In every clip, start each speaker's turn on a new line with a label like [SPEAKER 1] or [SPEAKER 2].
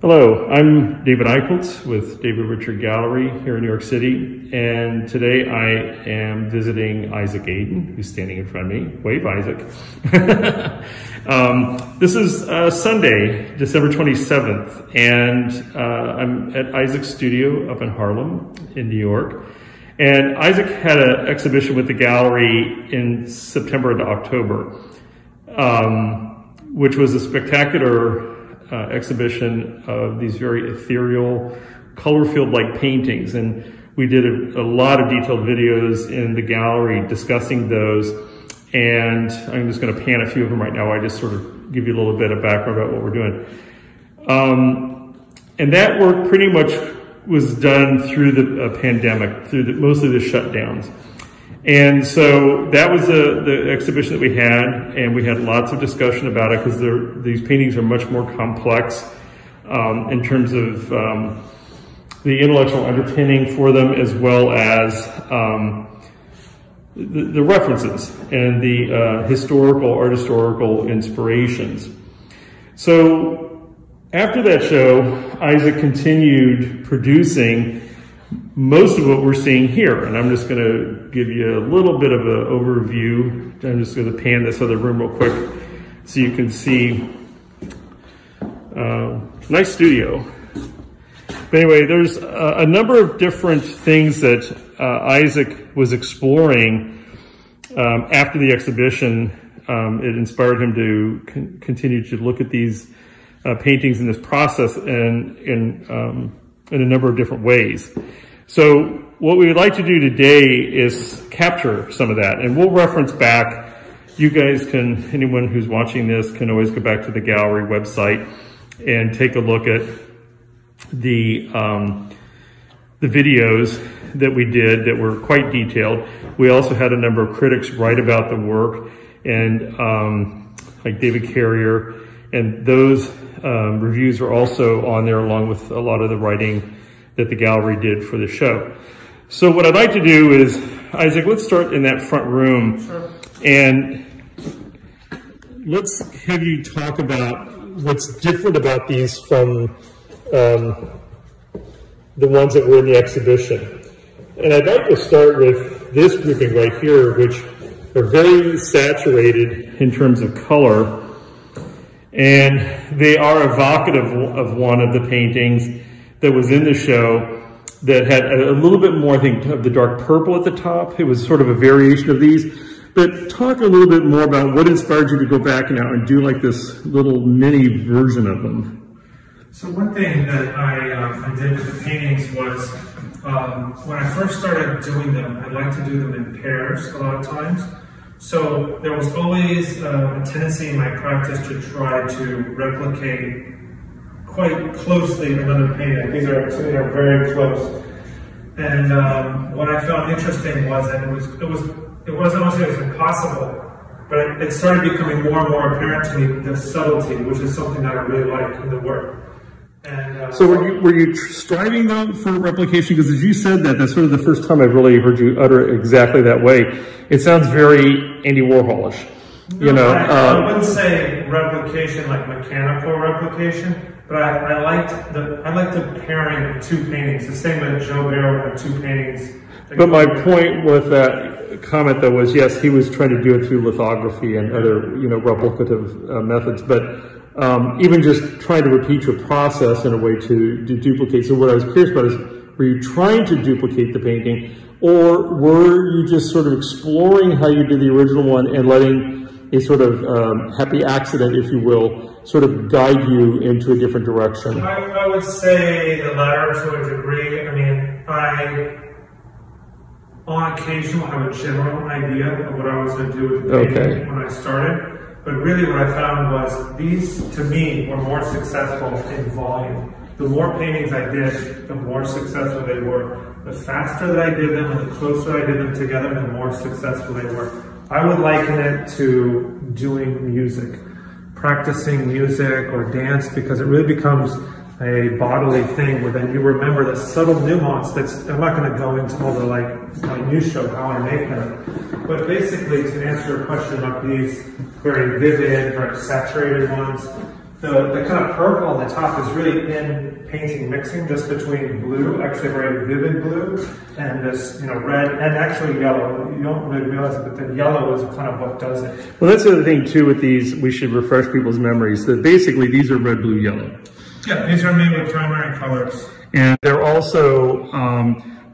[SPEAKER 1] Hello, I'm David Eichholtz with David Richard Gallery here in New York City, and today I am visiting Isaac Aden, who's standing in front of me. Wave, Isaac. This is Sunday, December 27th, and I'm at Isaac's studio up in Harlem in New York. And Isaac had an exhibition with the gallery in September to October, which was a spectacular exhibition of these very ethereal, color-filled-like paintings. And we did a lot of detailed videos in the gallery discussing those. And I'm just going to pan a few of them right now. I just sort of give you a little bit of background about what we're doing. And that work pretty much was done through the pandemic, through mostly the shutdowns. And so that was the exhibition that we had, and we had lots of discussion about it because these paintings are much more complex in terms of the intellectual underpinning for them, as well as the references and the art historical inspirations. So after that show, Isaac continued producing most of what we're seeing here, and I'm just going to give you a little bit of an overview. I'm just going to pan this other room real quick so you can see. Nice studio. But anyway, there's a number of different things that Isaac was exploring after the exhibition. It inspired him to continue to look at these paintings in this process and in a number of different ways. So what we would like to do today is capture some of that, and we'll reference back. You guys can, anyone who's watching this can always go back to the gallery website and take a look at the videos that we did that were quite detailed. We also had a number of critics write about the work, and like David Carrier, and those reviews are also on there along with a lot of the writing that the gallery did for the show. So what I'd like to do is, Isaac, let's start in that front room.
[SPEAKER 2] Sure.
[SPEAKER 1] And let's have you talk about what's different about these from the ones that were in the exhibition. And I'd like to start with this grouping right here, which are very saturated in terms of color. And they are evocative of one of the paintings that was in the show that had a little bit more, I think, of the dark purple at the top. It was sort of a variation of these. But talk a little bit more about what inspired you to go back now and do like this little mini version of them.
[SPEAKER 2] So one thing that I did with the paintings was, when I first started doing them, I like to do them in pairs a lot of times. So there was always a tendency in my practice to try to replicate quite closely another painting. These are very close. And what I found interesting was that it wasn't almost impossible, but it started becoming more and more apparent to me, the subtlety, which is something that I really like in the work. And,
[SPEAKER 1] so were you striving though for replication? Because as you said that, that's sort of the first time I've really heard you utter it exactly that way. It sounds very Andy Warholish.
[SPEAKER 2] No,
[SPEAKER 1] you know,
[SPEAKER 2] I wouldn't say replication like mechanical replication, but I liked the pairing of two paintings, the same as Joe Barrow had two paintings.
[SPEAKER 1] But my point with that comment though was, yes, he was trying to do it through lithography and other, you know, replicative methods, but even just trying to repeat your process in a way to duplicate. So what I was curious about is, were you trying to duplicate the painting, or were you just sort of exploring how you did the original one and letting a sort of happy accident, if you will, sort of guide you into a different direction?
[SPEAKER 2] I would say the latter to a degree. I mean, on occasion will have a general idea of what I was going to do with the painting when I started. But really what I found was these, to me, were more successful in volume. The more paintings I did, the more successful they were. The faster that I did them and the closer I did them together, the more successful they were. I would liken it to doing music, practicing music or dance, because it really becomes a bodily thing where then you remember the subtle nuance that's, I'm not going to go into all the minutiae of how I make them, but basically to answer your question about these very vivid, very saturated ones, The kind of purple on the top is really in painting mixing just between blue, actually very vivid blue, and this, you know, red and actually yellow. You don't really realize it, but the yellow is kind of what does it.
[SPEAKER 1] Well, that's the other thing too with these, we should refresh people's memories, that basically these are red, blue, yellow.
[SPEAKER 2] Yeah, these are made with primary colors.
[SPEAKER 1] And they're also,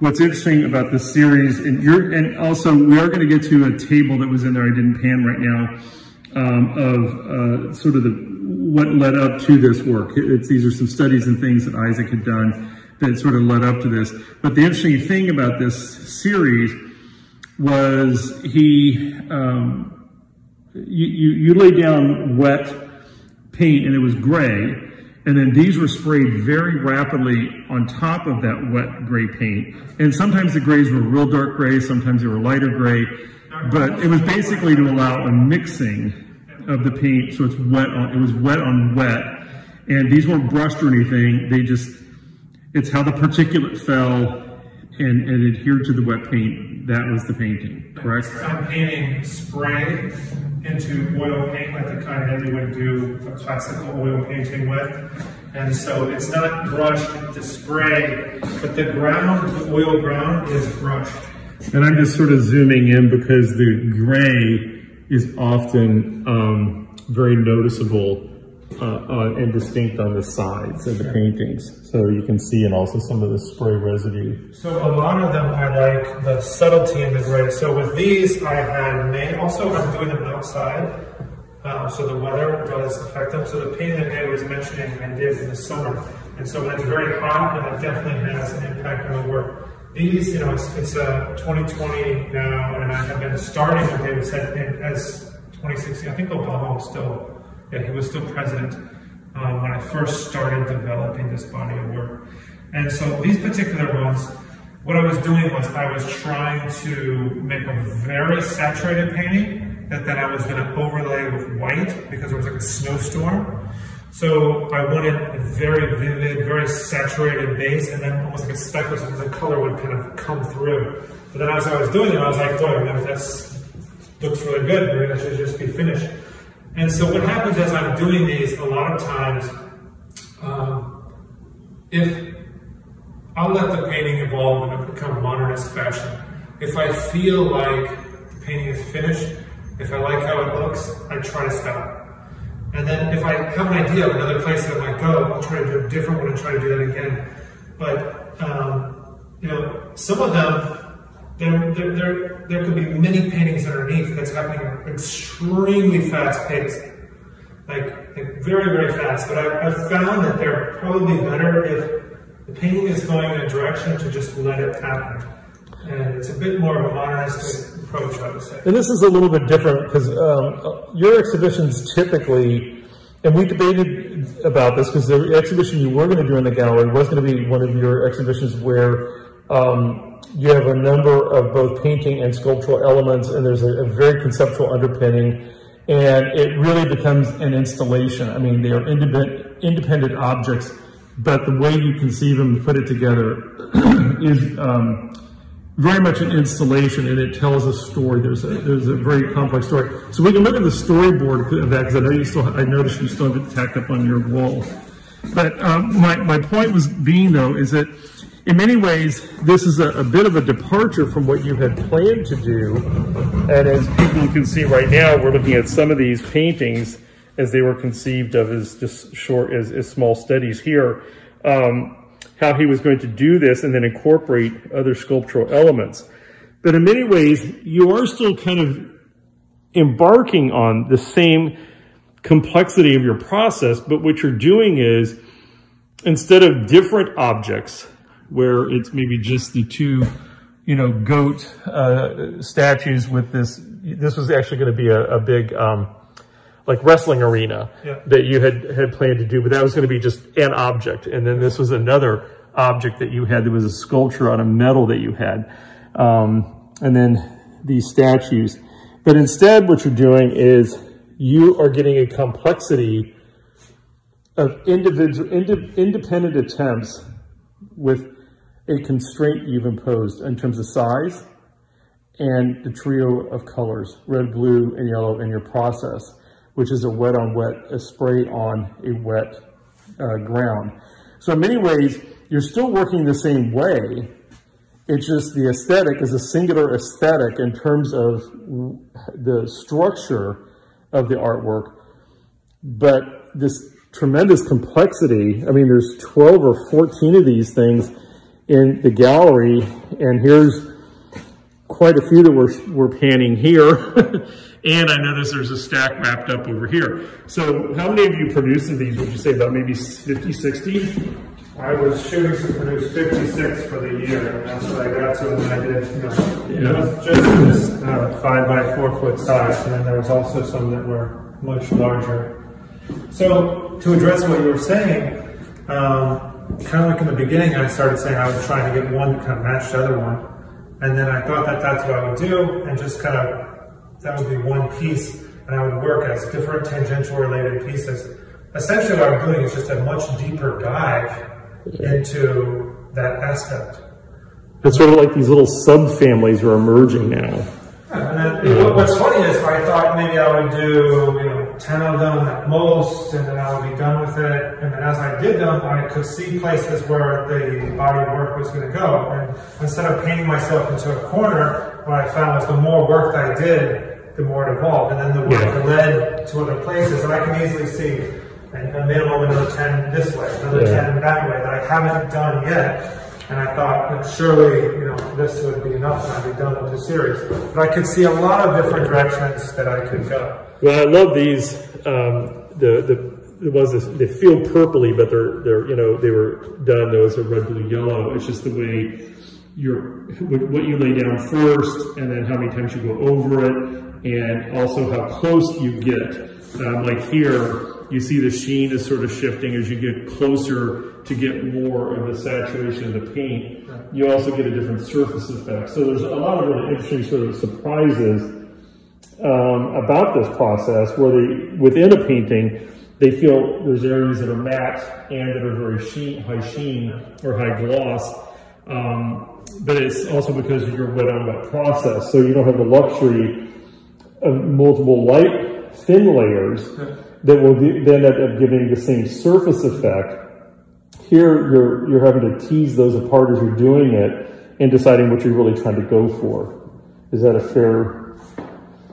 [SPEAKER 1] what's interesting about this series, and also we are going to get to a table that was in there I didn't pan right now, of sort of what led up to this work. These are some studies and things that Isaac had done that sort of led up to this. But the interesting thing about this series was you laid down wet paint and it was gray, and then these were sprayed very rapidly on top of that wet gray paint. And sometimes the grays were real dark gray, sometimes they were lighter gray, but it was basically to allow a mixing of the paint, so it was wet on wet, and these weren't brushed or anything. It's how the particulate fell and adhered to the wet paint. That was the painting, correct?
[SPEAKER 2] I'm painting spray into oil paint, like the kind that you would do a classical oil painting with. And so it's not brushed, it's spray, but the ground, the oil ground is brushed.
[SPEAKER 1] And I'm just sort of zooming in because the gray is often very noticeable and distinct on the sides of the paintings. So you can see, and also some of the spray residue.
[SPEAKER 2] So a lot of them I like the subtlety in the gray. So with these I had made, also I'm doing them outside, so the weather does affect them. So the painting that Dave was mentioning I did in the summer. And so when it's very hot, it definitely has an impact on the work. These, you know, it's 2020 now, and I have been starting, what David said, as 2016. I think Obama was still, he was still president when I first started developing this body of work. And so these particular ones, what I was doing was I was trying to make a very saturated painting that then I was going to overlay with white because it was like a snowstorm. So I wanted a very vivid, very saturated base, and then almost like a speckle, so the color would kind of come through. But then as I was doing it, I was like, boy, that looks really good. Maybe that should just be finished. And so what happens as I'm doing these, a lot of times, if I'll let the painting evolve and become modernist fashion. If I feel like the painting is finished, if I like how it looks, I try to stop. And then if I have an idea of another place that I might go, I'll try to do a different one and try to do that again. But, you know, some of them, there could be many paintings underneath that's happening at an extremely fast pace. Like very, very fast. But I've found that they're probably better if the painting is going in a direction to just let it happen. And it's a bit more of a modernist approach, I would say. And
[SPEAKER 1] this is a little bit different because your exhibitions typically, and we debated about this because the exhibition you were going to do in the gallery was going to be one of your exhibitions where you have a number of both painting and sculptural elements, and there's a very conceptual underpinning, and it really becomes an installation. I mean, they are independent objects, but the way you conceive them and put it together is very much an installation, and it tells a story. There's a very complex story. So we can look at the storyboard of that, because I noticed you still have it tacked up on your wall. But my point was being, though, is that in many ways, this is a bit of a departure from what you had planned to do. And as people can see right now, we're looking at some of these paintings as they were conceived of as just short, as small studies here. How he was going to do this and then incorporate other sculptural elements. But in many ways, you are still kind of embarking on the same complexity of your process, but what you're doing is, instead of different objects, where it's maybe just the two, you know, goat statues with this was actually going to be a big, like wrestling arena that you had planned to do, but that was going to be just an object. And then this was another object that you had. There was a sculpture on a metal that you had. And then these statues. But instead what you're doing is you are getting a complexity of independent attempts with a constraint you've imposed in terms of size and the trio of colors, red, blue, and yellow in your process, which is a wet on wet, a spray on a wet ground. So in many ways, you're still working the same way. It's just the aesthetic is a singular aesthetic in terms of the structure of the artwork, but this tremendous complexity. I mean, there's 12 or 14 of these things in the gallery, and here's quite a few that we're panning here. And I notice there's a stack wrapped up over here. So how many of you produced of these, would you say about maybe 50, 60?
[SPEAKER 2] I was shooting to produce 56 for the year, and that's what I got to, and then I did, it was just this 5 by 4 foot size, and then there was also some that were much larger. So to address what you were saying, kind of like in the beginning, I started saying I was trying to get one to kind of match the other one, and then I thought that that's what I would do, and just kind of, that would be one piece, and I would work as different tangential related pieces. Essentially what I'm doing is just a much deeper dive into that aspect.
[SPEAKER 1] It's sort of like these little subfamilies are emerging now.
[SPEAKER 2] And then, what's funny is I thought maybe I would do 10 of them at most, and then I would be done with it. And then as I did them, I could see places where the body of work was going to go. And instead of painting myself into a corner, what I found was the more work that I did, the more it evolved. And then the work led to other places. And I can easily see a minimum, another 10 this way, another 10 that way that I haven't done yet. And I thought, surely, this would be enough and I'd be done with the series. But I could see a lot of different directions that I could go.
[SPEAKER 1] Well, I love these. They feel purpley, but they were done though as a red, blue, yellow. It's just the way what you lay down first, and then how many times you go over it, and also how close you get. Like here, you see the sheen is sort of shifting as you get closer to get more of the saturation of the paint. You also get a different surface effect. So there's a lot of really interesting sort of surprises about this process, where within a painting, they feel there's areas that are matte and that are very high sheen or high gloss. But it's also because you're wet on wet process, so you don't have the luxury of multiple light thin layers that will then end up giving the same surface effect. Here, you're having to tease those apart as you're doing it and deciding what you're really trying to go for. Is that a fair?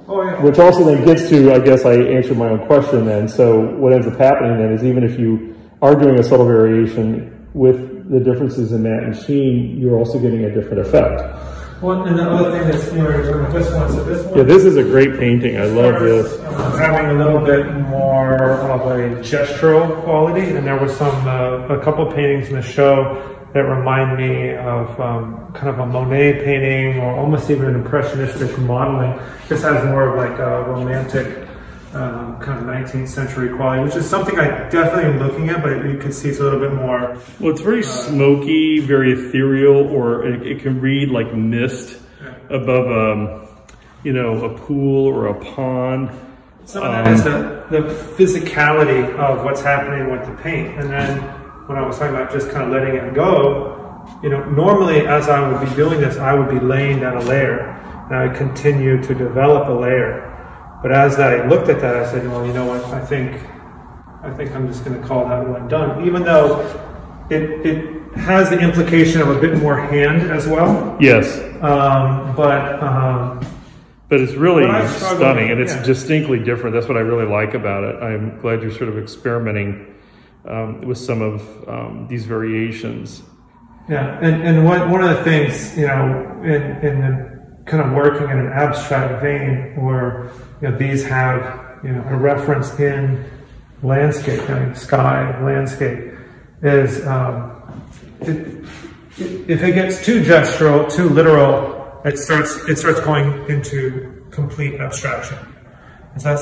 [SPEAKER 2] Oh, yeah.
[SPEAKER 1] Which also then gets to, I guess I answered my own question then. So what ends up happening then is even if you are doing a subtle variation with the differences in matte and sheen, you're also getting a different effect.
[SPEAKER 2] Well, and the other thing that's you're with this one, so this one.
[SPEAKER 1] Yeah, this is a great painting. I love this.
[SPEAKER 2] Having a little bit more of a gestural quality, and there was a couple paintings in the show that remind me of kind of a Monet painting, or almost even an impressionistic modeling. This has more of like a romantic kind of 19th century quality, which is something I definitely am looking at, but you can see it's a little bit more.
[SPEAKER 1] Well, it's very smoky, very ethereal, or it can read like mist above a pool or a pond.
[SPEAKER 2] Some of that is the physicality of what's happening with the paint. And then when I was talking about just kind of letting it go, normally as I would be doing this, I would be laying down a layer, and I would continue to develop a layer. But as I looked at that, I said, well, you know what, I think I'm just going to call that one done, even though it has the implication of a bit more hand as well.
[SPEAKER 1] Yes.
[SPEAKER 2] But
[SPEAKER 1] it's really stunning, and it's distinctly different. That's what I really like about it. I'm glad you're sort of experimenting with some of these variations.
[SPEAKER 2] Yeah, and one of the things, in the kind of working in an abstract vein, where these have a reference in landscape, sky, landscape, is if it gets too gestural, too literal, it starts going into complete abstraction. And so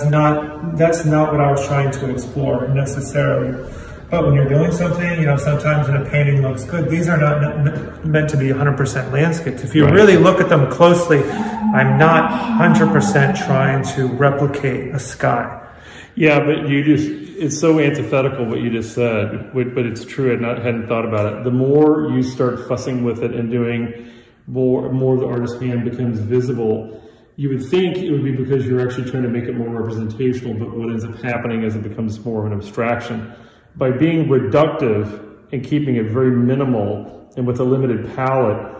[SPEAKER 2] that's not what I was trying to explore necessarily. But when you're doing something, sometimes when a painting looks good, these are not meant to be 100% landscapes. If you really look at them closely, I'm not 100% trying to replicate a sky.
[SPEAKER 1] Yeah, but it's so antithetical what you just said, but it's true. I hadn't thought about it. The more you start fussing with it and doing more the artist's hand becomes visible, you would think it would be because you're actually trying to make it more representational, but what ends up happening is it becomes more of an abstraction. By being reductive and keeping it very minimal and with a limited palette,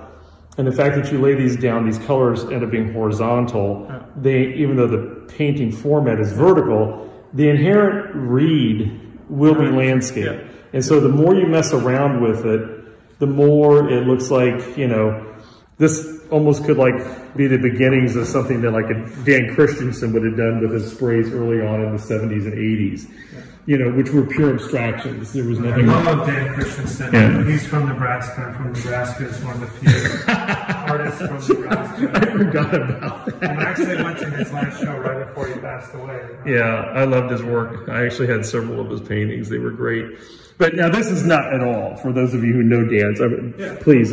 [SPEAKER 1] and the fact that you lay these down, these colors end up being horizontal, even though the painting format is vertical, the inherent read will be landscape. And so the more you mess around with it, the more it looks like, you know, this almost could like be the beginnings of something that like a Dan Christensen would have done with his sprays early on in the 70s and 80s. You know, which were pure abstractions. There was nothing.
[SPEAKER 2] I love Dan Christensen. Yeah. He's from Nebraska. From Nebraska is one of the few artists from Nebraska.
[SPEAKER 1] I forgot about that.
[SPEAKER 2] I actually went to his last show right before he passed away.
[SPEAKER 1] Yeah, I loved his work. I actually had several of his paintings. They were great. But now this is not at all, for those of you who know Dan's, please.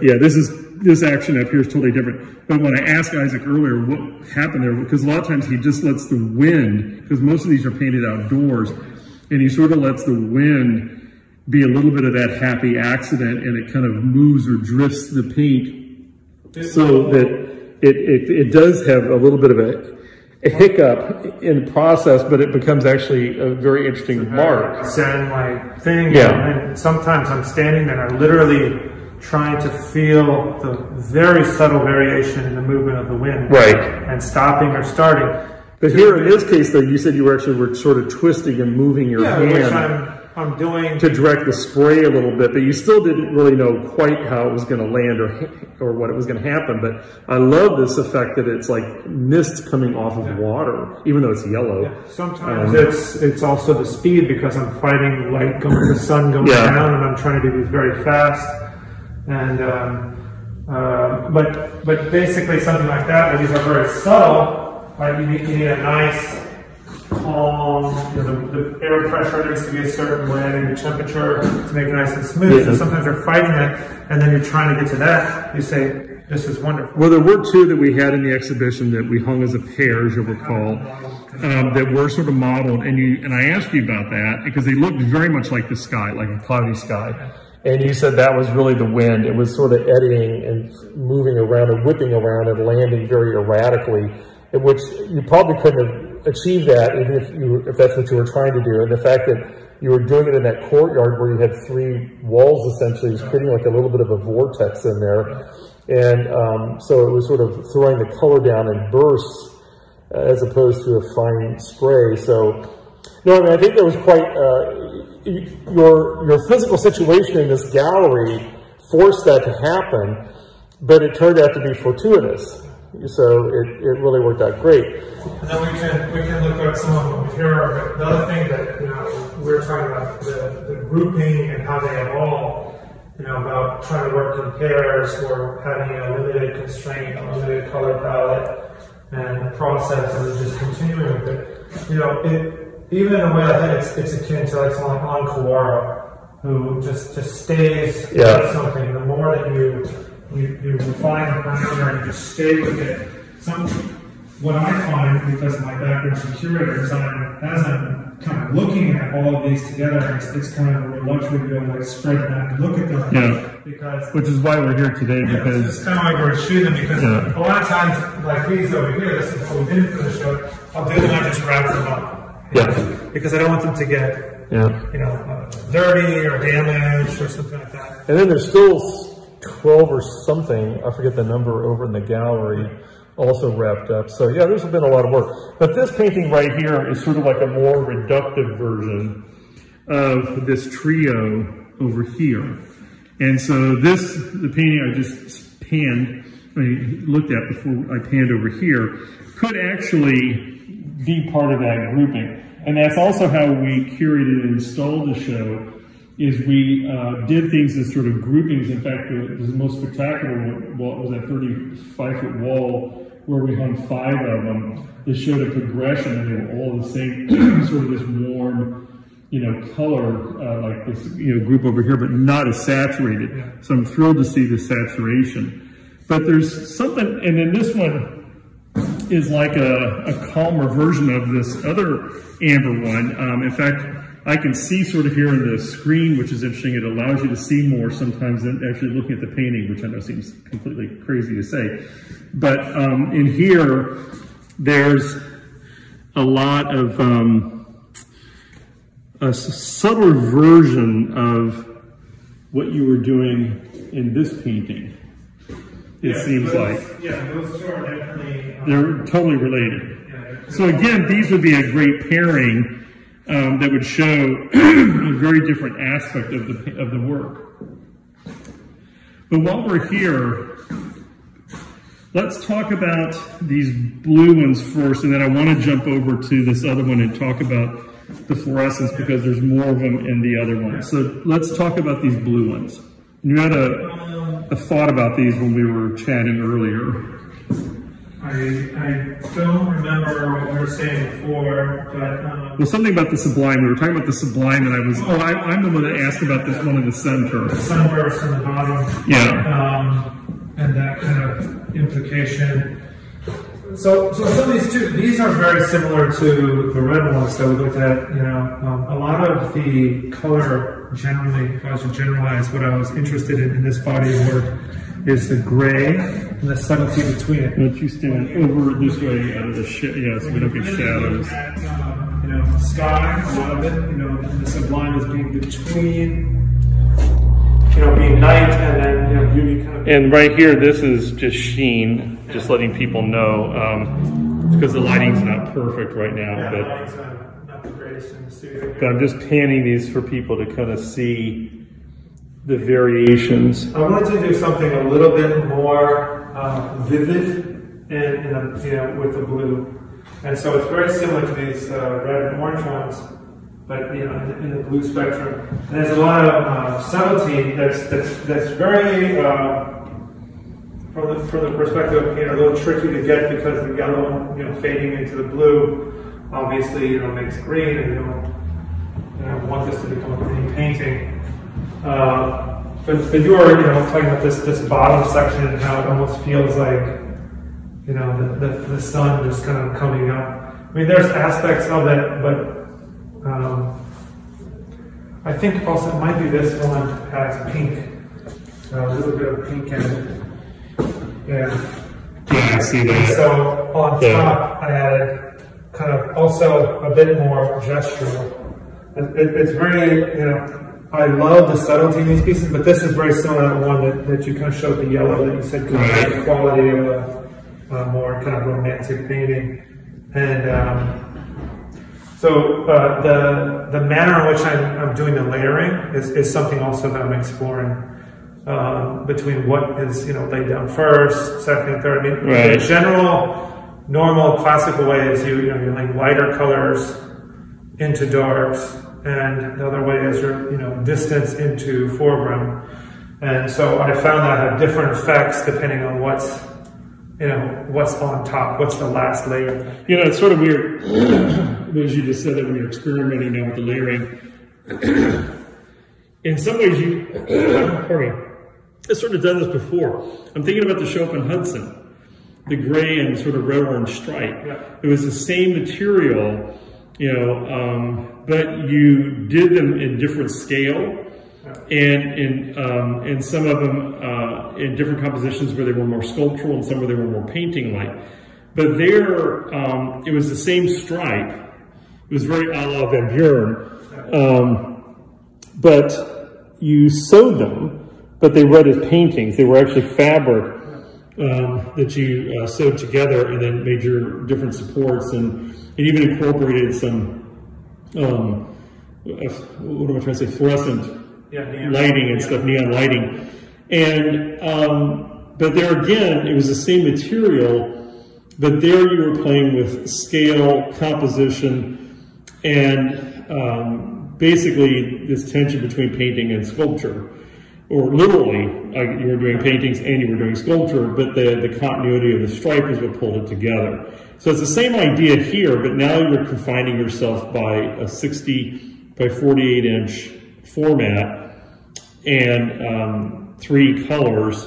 [SPEAKER 1] Yeah, this action up here is totally different. But when I asked Isaac earlier what happened there, because a lot of times he just lets the wind, because most of these are painted outdoors, and he sort of lets the wind be a little bit of that happy accident, and it kind of moves or drifts the paint so that it does have a little bit of a hiccup in the process, but it becomes actually a very interesting mark.
[SPEAKER 2] Zen-like thing. Yeah. And sometimes I'm standing there and I'm literally trying to feel the very subtle variation in the movement of the wind.
[SPEAKER 1] Right.
[SPEAKER 2] And stopping or starting.
[SPEAKER 1] But here in this case, though, you said you were sort of twisting and moving your hand.
[SPEAKER 2] Which I'm doing
[SPEAKER 1] to direct the spray a little bit, but you still didn't really know quite how it was going to land or what it was going to happen. But I love this effect that it's like mist coming off of water, even though it's yellow. Yeah.
[SPEAKER 2] Sometimes it's also the speed, because I'm fighting light going, the sun going down, and I'm trying to do this very fast. And but basically something like that, where these are very subtle, like you need a nice calm, you know, the air pressure needs to be a certain way, and the temperature to make it nice and smooth. Yeah. And sometimes you're fighting it, and then you're trying to get to that. You say, this is wonderful.
[SPEAKER 1] Well, there were two that we had in the exhibition that we hung as a pair, as you'll recall, that were sort of modeled. And I asked you about that because they looked very much like the sky, like a cloudy sky. And you said that was really the wind. It was sort of eddying and moving around and whipping around and landing very erratically, in which you probably couldn't have achieved that even if that's what you were trying to do. And the fact that you were doing it in that courtyard where you had three walls essentially was creating like a little bit of a vortex in there. And so it was sort of throwing the color down in bursts as opposed to a fine spray. So, no, I mean, I think that was quite, your physical situation in this gallery forced that to happen, but it turned out to be fortuitous. So it really worked out great.
[SPEAKER 2] And then we can look at some of them here. But the other thing that, you know, we're talking about the grouping and how they evolve, you know, about trying to work in pairs or having a limited constraint, a limited color palette, and the process of just continuing with it. You know, even in a way I think it's akin to like someone like Lon Kawara, who just stays with something. The more that you refine the parameter and you just stay with it. What I find, because of my background in curator design, as I'm kind of looking at all of these together, it's kind of a luxury to go like spread back and look at them.
[SPEAKER 1] Yeah.
[SPEAKER 2] Because
[SPEAKER 1] which is why we're here today, because
[SPEAKER 2] it's kind of like we're shooting them, because a lot of times, like these over here, this is what we didn't finish up, I'll do them and I just wrap them up.
[SPEAKER 1] Yeah.
[SPEAKER 2] Because I don't want them to get, you know, dirty or damaged or something like that.
[SPEAKER 1] And then there's still 12 or something, I forget the number, over in the gallery, also wrapped up. So yeah, there's been a lot of work. But this painting right here is sort of like a more reductive version of this trio over here. And so the painting I just looked at before I panned over here, could actually be part of that grouping. And that's also how we curated and installed the show, is we did things as sort of groupings. In fact, the most spectacular wall was that 35-foot wall where we hung 5 of them that showed a progression, and they were all the same, sort of this warm, you know, color, like this, you know, group over here, but not as saturated. Yeah. So I'm thrilled to see the saturation. But there's something, and then this one is like a calmer version of this other amber one. In fact, I can see sort of here in the screen, which is interesting. It allows you to see more sometimes than actually looking at the painting, which I know seems completely crazy to say. But in here, there's a lot of a subtler version of what you were doing in this painting. It seems like.
[SPEAKER 2] Yeah, those two are definitely...
[SPEAKER 1] they're totally related. So again, these would be a great pairing that would show a very different aspect of the work. But while we're here, let's talk about these blue ones first, and then I want to jump over to this other one and talk about the fluorescence because there's more of them in the other one. So let's talk about these blue ones. You had a thought about these when we were chatting earlier.
[SPEAKER 2] I don't remember what we were saying before, but...
[SPEAKER 1] well, something about the sublime. We were talking about the sublime, and I was... Oh, I'm the one that asked about this one in the center.
[SPEAKER 2] The sunburst in the bottom.
[SPEAKER 1] Yeah.
[SPEAKER 2] And that kind of implication. So some of these are very similar to the red ones that we looked at. You know, a lot of the color generally, if I was to generalize what I was interested in this body of work, is the gray and the subtlety between it.
[SPEAKER 1] Why don't you stand over this way out of the so we don't get shadows.
[SPEAKER 2] At, you know, sky, a lot of it, you know, the sublime is being between, you know, being night and then, you know, beauty kind of.
[SPEAKER 1] And right here, this is just sheen, just letting people know, because the lighting's not perfect right now.
[SPEAKER 2] Yeah,
[SPEAKER 1] but
[SPEAKER 2] the lighting's not the greatest in the studio.
[SPEAKER 1] But I'm just panning these for people to kind of see the variations.
[SPEAKER 2] I wanted to do something a little bit more vivid and you know, with the blue, and so it's very similar to these red and orange ones, but you know, in the blue spectrum. And there's a lot of subtlety that's very from the perspective of paint, a little tricky to get because the yellow, you know, fading into the blue, obviously, you know, makes green, and you know, want this to become a green painting. But you were, you know, talking about this bottom section and how it almost feels like, you know, the sun just kind of coming up. I mean, there's aspects of it, but I think also it might be this one has pink, a little bit of pink in it. Yeah.
[SPEAKER 1] Yeah, I see that.
[SPEAKER 2] So on top, I added kind of also a bit more gestural. It's very, you know, I love the subtlety in these pieces, but this is very similar to the one that you kind of showed the yellow that you said could have the quality of a more kind of romantic painting. And so the manner in which I'm doing the layering is something also that I'm exploring between what is, you know, laid down first, second, third. I mean, the general, normal, classical way is you lay lighter colors into darks, and the other way is your, you know, distance into foreground. And so I found that I have different effects depending on what's, you know, what's on top, what's the last layer.
[SPEAKER 1] You know, it's sort of weird, as you just said, that when you're experimenting now with the layering, in some ways pardon me, I've sort of done this before. I'm thinking about the show up in Hudson, the gray and sort of red-orange stripe.
[SPEAKER 2] Yeah.
[SPEAKER 1] It was the same material, you know, but you did them in different scale, and some of them in different compositions where they were more sculptural and some where they were more painting-like. But there, it was the same stripe. It was very a la Van Buren, but you sewed them, but they read as paintings. They were actually fabric that you sewed together and then made your different supports, and it even incorporated some, what am I trying to say, fluorescent lighting and stuff, neon lighting. And, but there again, it was the same material, but there you were playing with scale, composition, and basically this tension between painting and sculpture. Or literally, like you were doing paintings and you were doing sculpture, but the continuity of the stripe is what pulled it together. So it's the same idea here, but now you're confining yourself by a 60 by 48 inch format and 3 colors,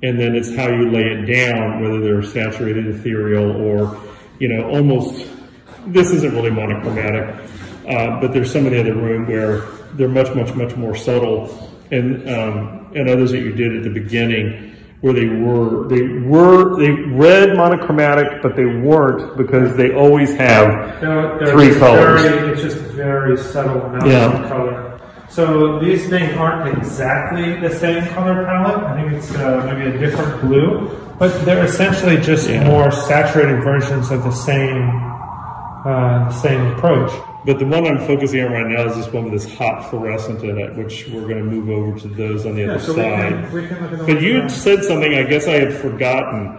[SPEAKER 1] and then it's how you lay it down, whether they're saturated, ethereal, or, you know, almost, this isn't really monochromatic, but there's some in the other room where they're much more subtle, and others that you did at the beginning where they read monochromatic, but they weren't, because they always have three colors.
[SPEAKER 2] It's just a very subtle amount of color. So these things aren't exactly the same color palette. I think it's maybe a different blue, but they're essentially just more saturated versions of the same approach.
[SPEAKER 1] But the one I'm focusing on right now is this one with this hot fluorescent in it, which we're going to move over to those on the other side.
[SPEAKER 2] We can look at
[SPEAKER 1] but you said something I guess I had forgotten,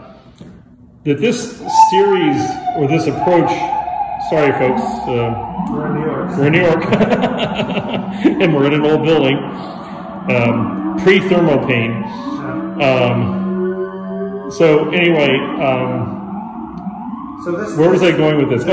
[SPEAKER 1] that this series, or this approach, sorry folks,
[SPEAKER 2] we're in New York.
[SPEAKER 1] We're in New York, and we're in an old building, pre-thermopane. So anyway, where was I going with this?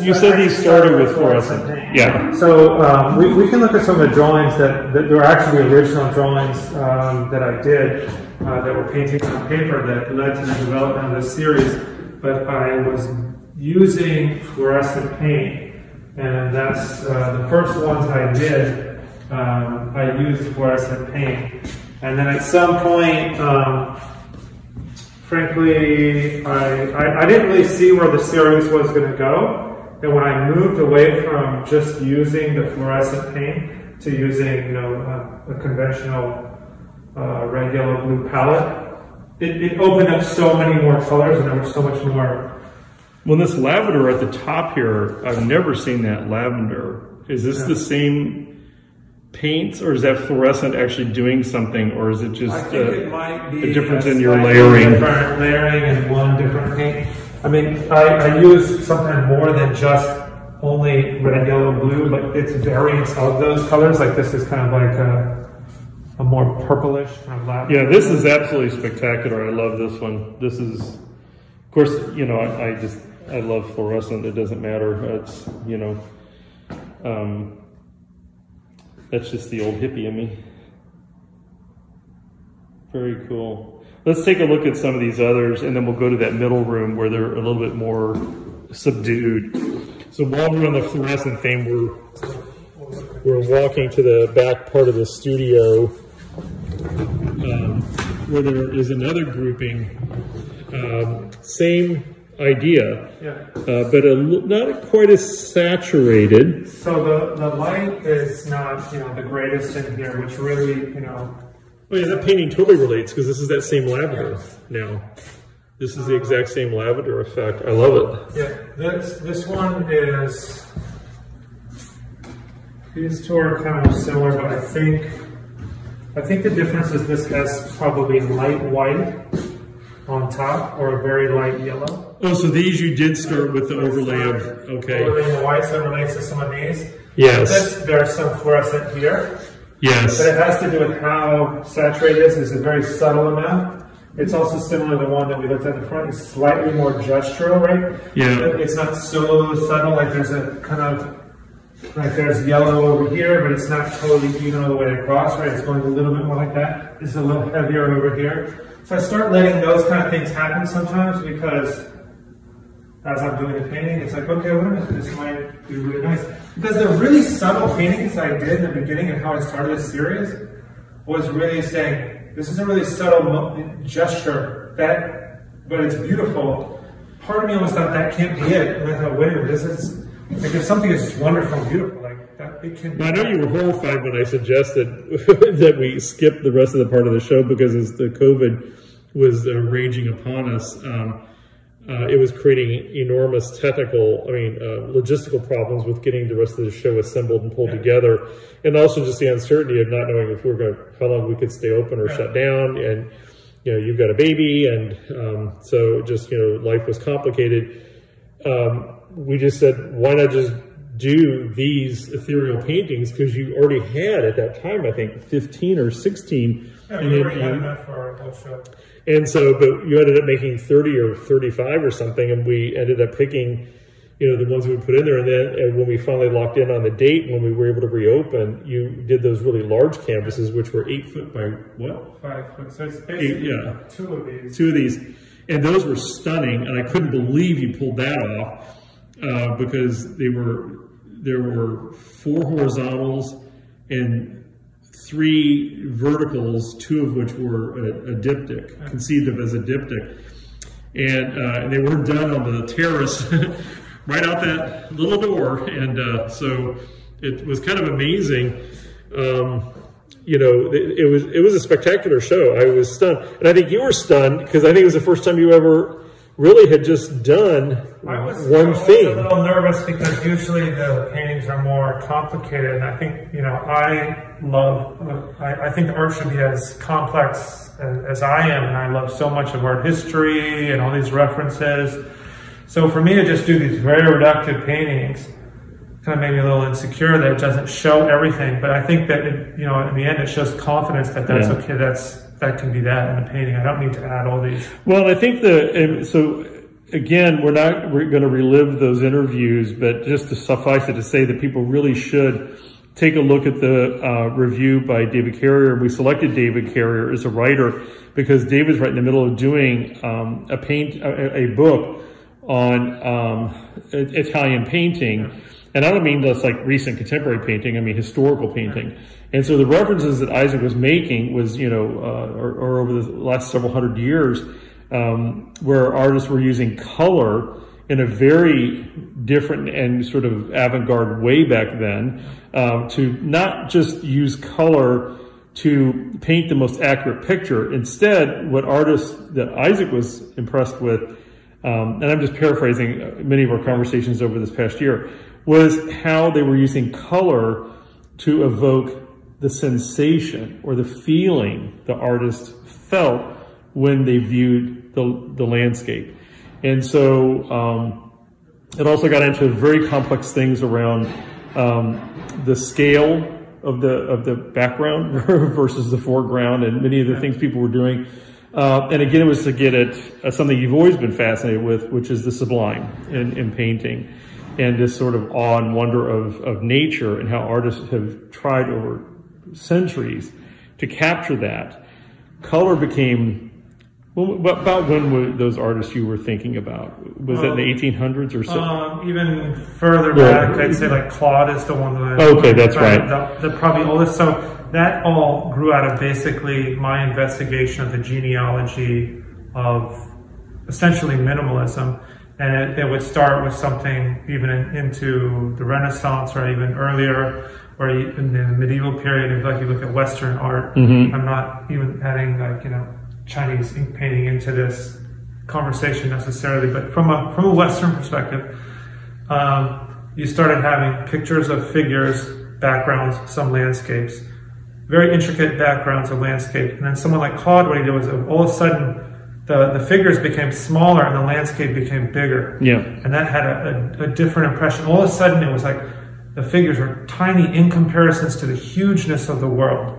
[SPEAKER 1] You said these started with fluorescent paint. Yeah.
[SPEAKER 2] So we can look at some of the drawings that were actually original drawings that I did that were paintings on paper that led to the development of this series. But I was using fluorescent paint, and that's the first ones I did. I used fluorescent paint, and then at some point. Frankly, I didn't really see where the series was going to go, and when I moved away from just using the fluorescent paint to using, a conventional red, yellow, blue palette, it opened up so many more colors, and there was so much more.
[SPEAKER 1] Well, this lavender at the top here, I've never seen that lavender. Is this the same paints, or is that fluorescent actually doing something, or is it just a difference in your layering?
[SPEAKER 2] Different layering and one different paint. I mean, I use sometimes more than just only red, yellow, blue, but it's variants of those colors. Like this is kind of like a more purplish kind of lavender.
[SPEAKER 1] Yeah, this is absolutely spectacular. I love this one. This is, of course, I love fluorescent. It doesn't matter. It's, that's just the old hippie in me. Very cool. Let's take a look at some of these others, and then we'll go to that middle room where they're a little bit more subdued. So while we're on the fluorescent theme, we're walking to the back part of the studio where there is another grouping. Same idea, but not quite as saturated.
[SPEAKER 2] So the light is not, the greatest in here, which really,
[SPEAKER 1] Oh yeah, that painting totally relates, because this is that same lavender now. This is the exact same lavender effect. I love it.
[SPEAKER 2] Yeah, this one is, these two are kind of similar, but I think the difference is this has probably light white on top, or a very light yellow.
[SPEAKER 1] Oh, so these you did start with the overlay of, okay.
[SPEAKER 2] Overlay the white, so it relates to some of these.
[SPEAKER 1] Yes.
[SPEAKER 2] There's some fluorescent here.
[SPEAKER 1] Yes.
[SPEAKER 2] But it has to do with how saturated it is. It's a very subtle amount. It's also similar to the one that we looked at in the front. It's slightly more gestural, right?
[SPEAKER 1] Yeah.
[SPEAKER 2] It's not so subtle, like there's a kind of, like there's yellow over here, but it's not totally even all the way across, right? It's going a little bit more like that. It's a little heavier over here. So I start letting those kind of things happen sometimes, because as I'm doing the painting, it's like, okay, wait a minute, this might be really nice. Because the really subtle paintings I did in the beginning and how I started this series was really saying, this is a really subtle gesture, but it's beautiful. Part of me almost thought that can't be it. And I thought, wait a minute, this is, like if something is wonderful and beautiful, like that, it can be.
[SPEAKER 1] I know you were horrified when I suggested that we skip the rest of the part of the show, because as the COVID was raging upon us, it was creating enormous logistical problems with getting the rest of the show assembled and pulled together, and also just the uncertainty of not knowing if we were how long we could stay open or shut down, and you've got a baby, and so just life was complicated. We just said, why not just do these ethereal paintings, because you already had at that time, I think 15 or 16.
[SPEAKER 2] Yeah, we already had enough for our whole show.
[SPEAKER 1] And so, but you ended up making 30 or 35 or something, and we ended up picking, the ones we put in there. And then when we finally locked in on the date, when we were able to reopen, you did those really large canvases, which were 8 foot by what?
[SPEAKER 2] 5 foot. So it's basically two of these.
[SPEAKER 1] Two of these. And those were stunning, and I couldn't believe you pulled that off, because they were there were 4 horizontals and 3 verticals, 2 of which were a diptych, conceived of as a diptych. And they were done on the terrace right out that little door. And so it was kind of amazing. You know, it was a spectacular show. I was stunned. And I think you were stunned because I think it was the first time you ever really had just done one thing.
[SPEAKER 2] I was a little nervous because usually the paintings are more complicated, and I think, you know, I think art should be as complex as I am, and I love so much of art history and all these references. So for me to just do these very reductive paintings kind of made me a little insecure that it doesn't show everything, but I think that it, you know, in the end it shows confidence that that's okay, that can be that in a painting. I don't need to add all these.
[SPEAKER 1] Well, I think so again, we're going to relive those interviews, but just to suffice it to say that people really should take a look at the review by David Carrier. We selected David Carrier as a writer because David's right in the middle of doing a book on Italian painting. And I don't mean just like recent contemporary painting, I mean historical painting. And so the references that Isaac was making was, you know, or over the last several hundred years, where artists were using color in a very different and sort of avant-garde way back then, to not just use color to paint the most accurate picture. Instead, what artists that Isaac was impressed with, and I'm just paraphrasing many of our conversations over this past year, was how they were using color to evoke the sensation or the feeling the artist felt when they viewed the landscape. And so it also got into very complex things around the scale of the background versus the foreground and many of the things people were doing. And again, it was to get at something you've always been fascinated with, which is the sublime in painting. And this sort of awe and wonder of nature and how artists have tried over centuries to capture that. Color became, well, about when were those artists you were thinking about? Was it in the 1800s or so?
[SPEAKER 2] Even further back, I'd say like Claude is the one that I...
[SPEAKER 1] Okay, that's right.
[SPEAKER 2] The probably oldest. So that all grew out of basically my investigation of the genealogy of essentially minimalism. And it would start with something even into the Renaissance or even earlier, or in the medieval period. If like you look at Western art, I'm not even adding like, you know, Chinese ink painting into this conversation necessarily, but from a Western perspective, you started having pictures of figures, backgrounds, some landscapes, very intricate backgrounds of landscape. And then someone like Claude, what he did was all of a sudden, the figures became smaller and the landscape became bigger. Yeah. And that had a different impression. All of a sudden it was like the figures were tiny in comparisons to the hugeness of the world.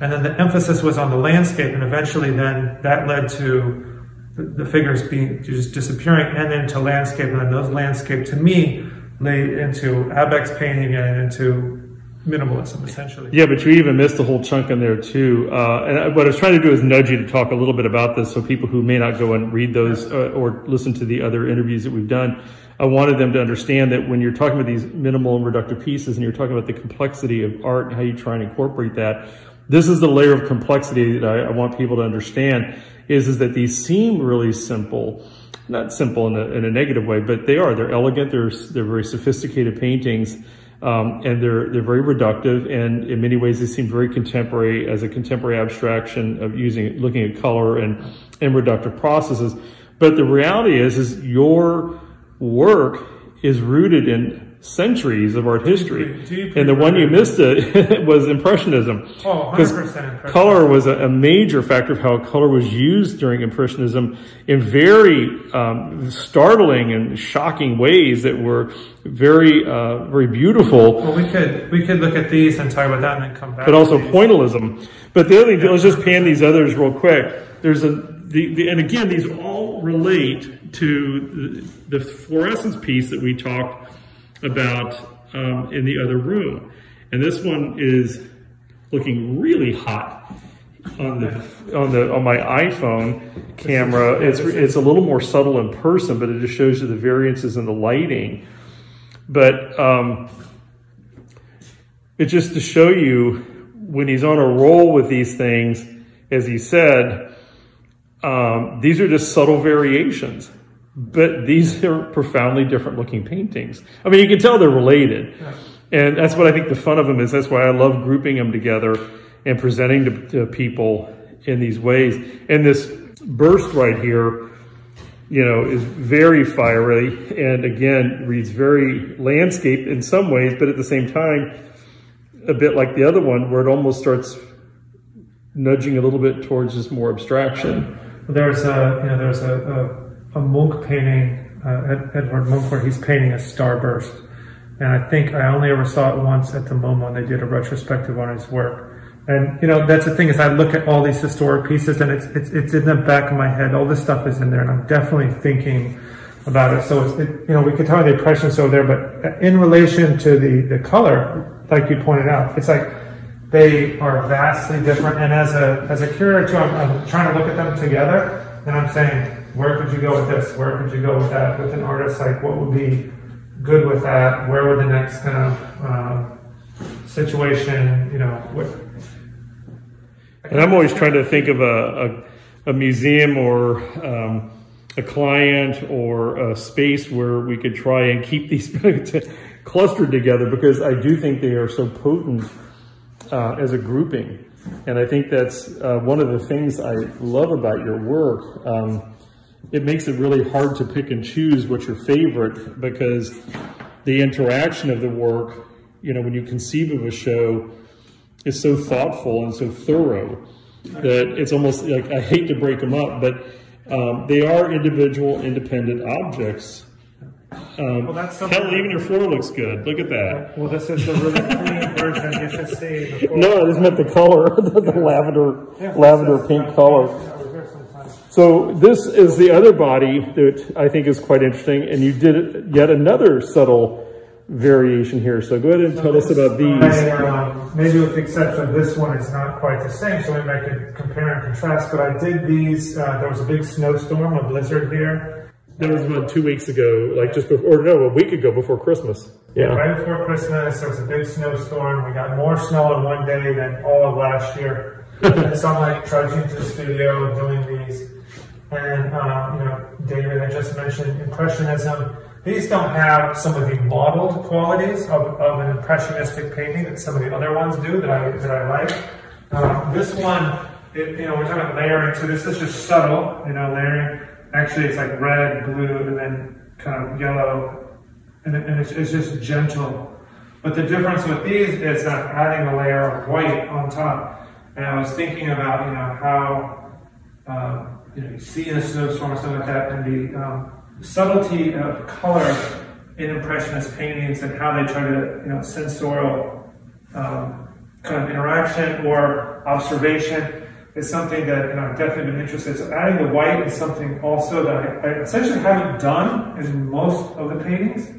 [SPEAKER 2] And then the emphasis was on the landscape, and eventually then that led to the figures being just disappearing and into landscape. And then those landscape to me led into Abex painting and into minimalism, essentially. Yeah, but you even missed a whole chunk in there too. And what I was trying to do is nudge you to talk a little bit about this, so people who may not go and read those or listen to the other interviews that we've done, I wanted them to understand that when you're talking about these minimal and reductive pieces and you're talking about the complexity of art and how you try and incorporate that, this is the layer of complexity that I want people to understand, is that these seem really simple. Not simple in a negative way, but they are. They're elegant, they're very sophisticated paintings, and they're very reductive, and in many ways they seem very contemporary as a contemporary abstraction of looking at color and reductive processes. But the reality is your work is rooted in centuries of art history. And the one you missed was Impressionism. Oh, 100% Impressionism. Color was a major factor of how color was used during Impressionism in very startling and shocking ways that were very, very beautiful. Well, we could look at these and talk about that and then come back. But also pointillism. But the other thing, let's just pan these others real quick. There's and again, these all relate to the fluorescence piece that we talked about in the other room. And this one is looking really hot on my iPhone camera. It's a little more subtle in person, but it just shows you the variances in the lighting.
[SPEAKER 1] But it's just to show you when he's on a roll with these things, as he said, these are just subtle variations, but these are profoundly different looking paintings. I mean, you can tell they're related. Yeah. And that's what I think the fun of them is. That's why I love grouping them together and presenting to people in these ways. And this burst right here, you know, is very fiery and again, reads very landscape in some ways, but at the same time, a bit like the other one where it almost starts nudging a little bit towards just more abstraction.
[SPEAKER 2] There's a Munch painting, Edward Munch, where he's painting a starburst. And I think I only ever saw it once at the MoMA. They did a retrospective on his work. And, you know, that's the thing is I look at all these historic pieces and it's in the back of my head. All this stuff is in there and I'm definitely thinking about it. So, you know, we could tell the impressions over there, but in relation to the color, like you pointed out, it's like they are vastly different. And as a curator too, I'm trying to look at them together and I'm saying, where could you go with this? Where could you go with that? With an artist, like what would be good with that? Where would the next kind of situation, you know,
[SPEAKER 1] and I'm always trying to think of a museum or a client or a space where we could try and keep these clustered together, because I do think they are so potent as a grouping. And I think that's one of the things I love about your work. It makes it really hard to pick and choose what's your favorite, because the interaction of the work, you know, when you conceive of a show, is so thoughtful and so thorough that it's almost like, I hate to break them up, but they are individual, independent objects.
[SPEAKER 2] Well, that's
[SPEAKER 1] hell, even your floor looks good. Look at that.
[SPEAKER 2] Well, this is the really clean version you should see.
[SPEAKER 1] No, I just meant the color, the lavender pink color. So this is the other body that I think is quite interesting, and you did yet another subtle variation here. So go ahead and tell us about these.
[SPEAKER 2] Maybe with the exception of this one, it's not quite the same, so maybe I could compare and contrast, but I did these, there was a big snowstorm, a blizzard here.
[SPEAKER 1] That was about 2 weeks ago, like just before, or no, a week ago before Christmas.
[SPEAKER 2] Yeah. Right before Christmas, there was a big snowstorm. We got more snow in one day than all of last year. And so I'm like trudging to the studio doing these. And, you know, David, I just mentioned Impressionism. These don't have some of the modeled qualities of an impressionistic painting that some of the other ones do that I like. This one, you know, we're talking about layering, so this is just subtle, you know, layering. Actually, it's like red, blue, and then kind of yellow, and it's just gentle. But the difference with these is adding a layer of white on top. And I was thinking about, you know, how you know, you see in a snowstorm or something like that, and the subtlety of color in Impressionist paintings and how they try to, you know, sensorial kind of interaction or observation is something that, you know, I've definitely been interested in. So adding the white is something also that I essentially haven't done in most of the paintings.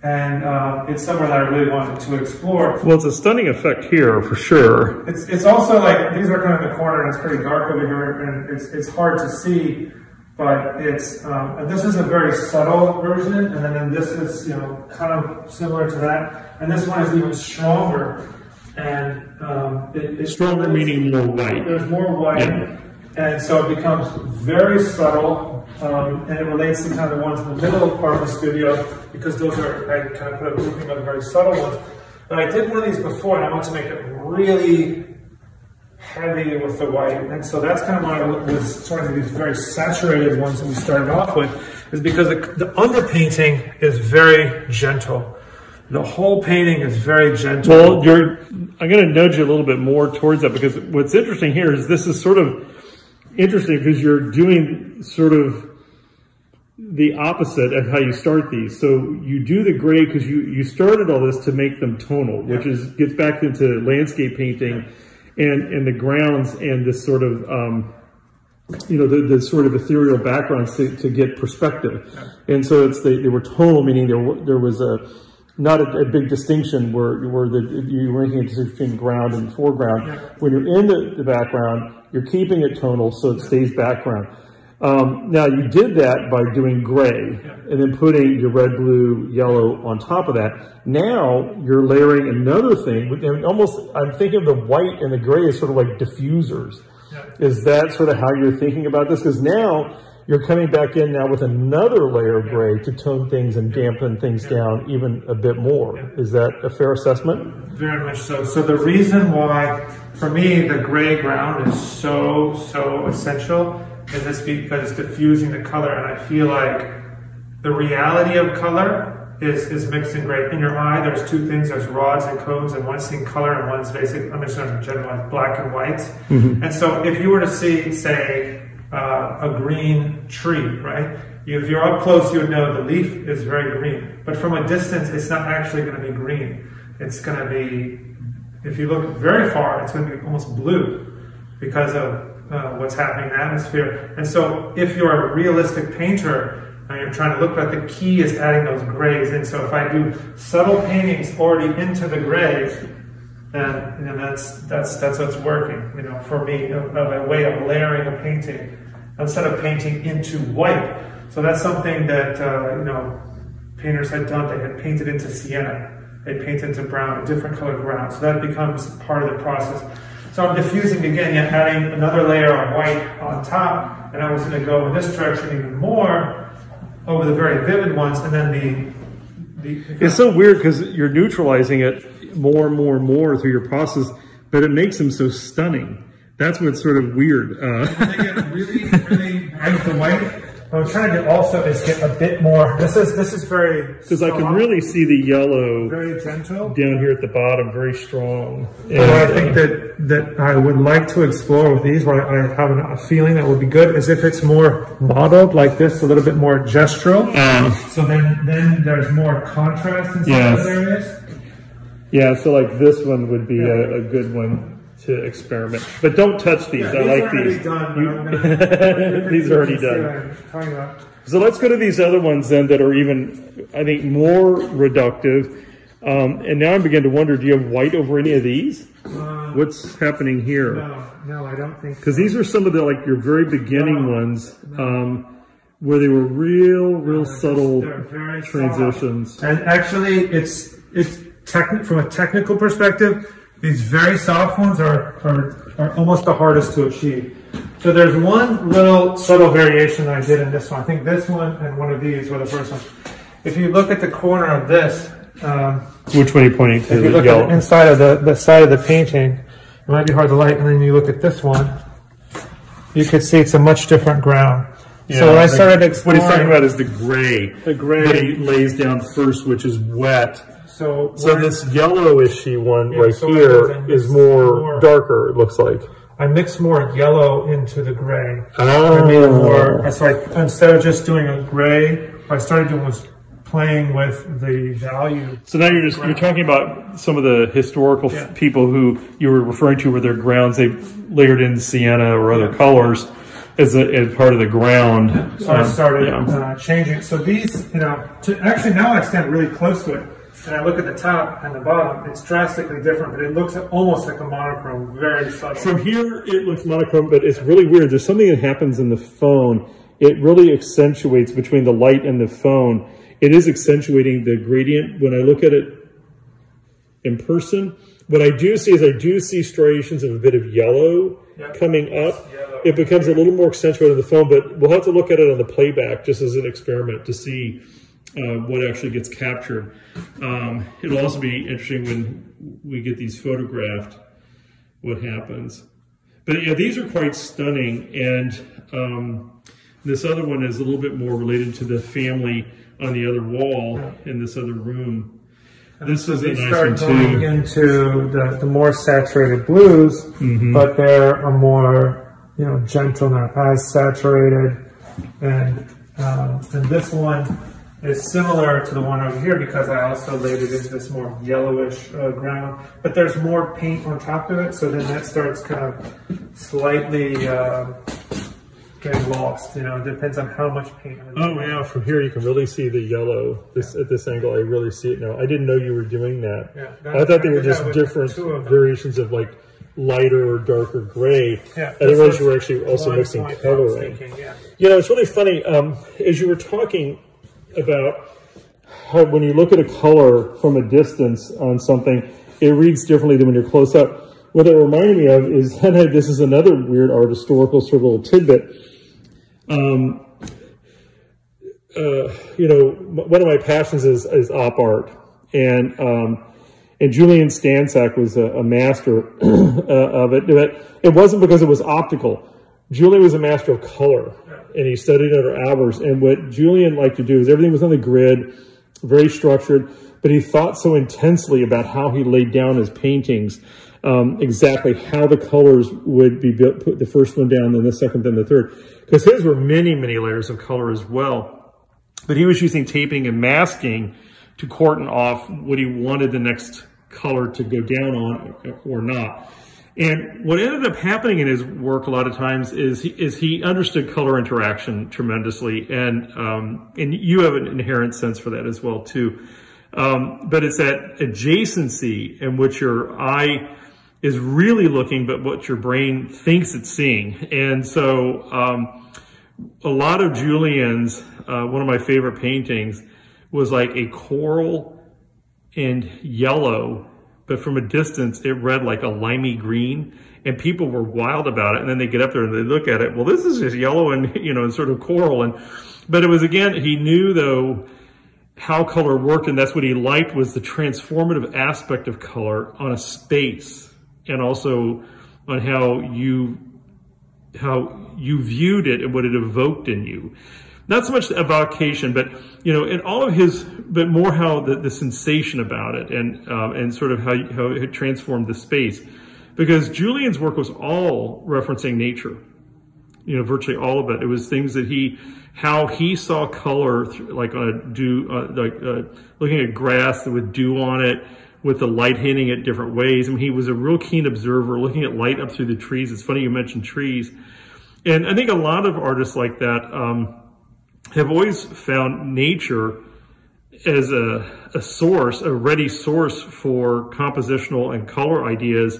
[SPEAKER 2] And it's somewhere that I really wanted to explore.
[SPEAKER 1] Well, it's a stunning effect here for sure.
[SPEAKER 2] It's also like, these are kind of in the corner and it's pretty dark over here and it's hard to see, but it's, and this is a very subtle version, and then this is, you know, kind of similar to that. And this one is even stronger. And it's
[SPEAKER 1] stronger meaning more white.
[SPEAKER 2] There's more white, yeah. And so it becomes very subtle, and it relates to kind of the ones in the middle part of the studio, because those are, I kind of put a grouping of the very subtle ones. But I did one of these before, and I want to make it really heavy with the white, and so that's kind of why I was sort of these very saturated ones that we started off with, is because the underpainting is very gentle. The whole painting is very gentle.
[SPEAKER 1] Well, I'm going to nudge you a little bit more towards that, because what's interesting here is this is sort of interesting because you're doing sort of the opposite of how you start these. So you do the gray because you started all this to make them tonal, which gets back into landscape painting and the grounds and this sort of, you know, the sort of ethereal backgrounds to get perspective. And so they were tonal, meaning there was not a big distinction where you were making a distinction between ground and foreground. When you're in the background, you're keeping it tonal so it stays background. Now you did that by doing gray and then putting your red, blue, yellow on top of that. Now you're layering another thing. And almost, I'm thinking of the white and the gray as sort of like diffusers. Is that sort of how you're thinking about this? Because now you're coming back in now with another layer of gray to tone things and dampen things down even a bit more. Is that a fair assessment?
[SPEAKER 2] Very much so. So the reason why, for me, the gray ground is so essential is this because it's diffusing the color, and I feel like the reality of color is mixed in gray. In your eye, there's two things. There's rods and cones, and one's seeing color and one's basic, I'm just going to generalize, black and white. And so if you were to see, say, a green tree, right? If you're up close, you would know the leaf is very green. But from a distance, it's not actually going to be green. It's going to be, if you look very far, it's going to be almost blue because of what's happening in the atmosphere. And so if you're a realistic painter and you're trying to look at, the key is adding those grays in. So if I do subtle paintings already into the grays, then that's what's working, for me, of a way of layering a painting instead of painting into white. So that's something that painters had done. They had painted into sienna, they painted into brown, a different colored ground. So that becomes part of the process. So I'm diffusing again, yet adding another layer of white on top, and I was going to go in this direction even more over the very vivid ones, and then
[SPEAKER 1] it's so weird because you're neutralizing it more and more and more through your process, but it makes them so stunning. That's what's sort of weird.
[SPEAKER 2] They get really bright with the white. What I'm trying to do also is get a bit more. This is very,
[SPEAKER 1] because I can really see the yellow
[SPEAKER 2] very gentle
[SPEAKER 1] down here at the bottom, very strong.
[SPEAKER 2] And what I think that I would like to explore with these, where I have a feeling that would be good, is if it's more modeled like this, a little bit more gestural. So then there's more contrast in some of those areas.
[SPEAKER 1] Yeah, so like this one would be a good one to experiment. But don't touch these. I like these. These are already done. So let's go to these other ones then that are even, I think, more reductive. And now I'm beginning to wonder, do you have white over any of these? What's happening here?
[SPEAKER 2] No, I don't think so.
[SPEAKER 1] Because these are some of the, like, your very beginning ones where they were real subtle transitions.
[SPEAKER 2] Soft. And actually, it's from a technical perspective, these very soft ones are almost the hardest to achieve. So there's one little subtle variation I did in this one. I think this one and one of these were the first ones. If you look at the corner of this,
[SPEAKER 1] which one are you pointing to?
[SPEAKER 2] If you look at the inside of the side of the painting, it might be hard to light, and then you look at this one, you could see it's a much different ground. Yeah, so I started exploring.
[SPEAKER 1] What he's talking about is the gray. The gray that he lays down first, which is wet. So this yellowishy one right here is more darker, it looks like.
[SPEAKER 2] I mixed more yellow into the gray. I made it more, so instead of just doing a gray, what I started doing was playing with the value.
[SPEAKER 1] So now you're talking about some of the historical people who you were referring to with their grounds. They layered in sienna or other colors as part of the ground.
[SPEAKER 2] So I started changing. So these, actually now I stand really close to it. And I look at the top and the bottom, it's drastically different, but it looks almost like a monochrome, very subtle.
[SPEAKER 1] From here, it looks monochrome, but it's really weird. There's something that happens in the phone. It really accentuates between the light and the phone. It is accentuating the gradient. When I look at it in person, what I do see is I do see striations of a bit of yellow coming up. It becomes a little more accentuated on the phone, but we'll have to look at it on the playback just as an experiment to see what actually gets captured. It'll also be interesting when we get these photographed, what happens. But yeah, these are quite stunning. And this other one is a little bit more related to the family on the other wall in this other room. And this is a nice one too.
[SPEAKER 2] Going into the more saturated blues, but they're a more gentle, not as saturated. And this one is similar to the one over here because I also laid it into this more yellowish ground, but there's more paint on top of it, so then that starts kind of slightly getting lost. It depends on how much paint.
[SPEAKER 1] Oh yeah, from here you can really see the yellow. At this angle, I really see it now. I didn't know you were doing that. I thought they were just different variations of like lighter or darker gray.
[SPEAKER 2] Yeah,
[SPEAKER 1] Otherwise, you were actually also mixing coloring.
[SPEAKER 2] Yeah.
[SPEAKER 1] You know, it's really funny, as you were talking about how when you look at a color from a distance on something, it reads differently than when you're close up. What it reminded me of is, and this is another weird art historical sort of little tidbit. You know, one of my passions is op art, and Julian Stansack was a master of it. But it wasn't because it was optical. Julian was a master of color, and he studied under Albers. And what Julian liked to do is everything was on the grid, very structured, but he thought so intensely about how he laid down his paintings, exactly how the colors would be built, put the first one down, then the second, then the third. Because his were many, many layers of color as well. But he was using taping and masking to cordon off what he wanted the next color to go down on or not. And what ended up happening in his work a lot of times is he understood color interaction tremendously. And you have an inherent sense for that as well too. But it's that adjacency in which your eye is really looking, but what your brain thinks it's seeing. And so a lot of Julian's, one of my favorite paintings was like a coral and yellow, but from a distance, it read like a limey green, and people were wild about it. And then they get up there and they look at it. Well, this is just yellow and, you know, and sort of coral. But it was, again, he knew though how color worked, and that's what he liked, was the transformative aspect of color on a space, and also on how you viewed it and what it evoked in you. Not so much the evocation, but, you know, in all of his, but more how the sensation about it, and sort of how it transformed the space. Because Julian's work was all referencing nature, you know, virtually all of it. It was things that how he saw color, like on a dew, looking at grass with dew on it, with the light hitting it different ways. I mean, he was a real keen observer, looking at light up through the trees. It's funny you mentioned trees. And I think a lot of artists like that have always found nature as a source, a ready source for compositional and color ideas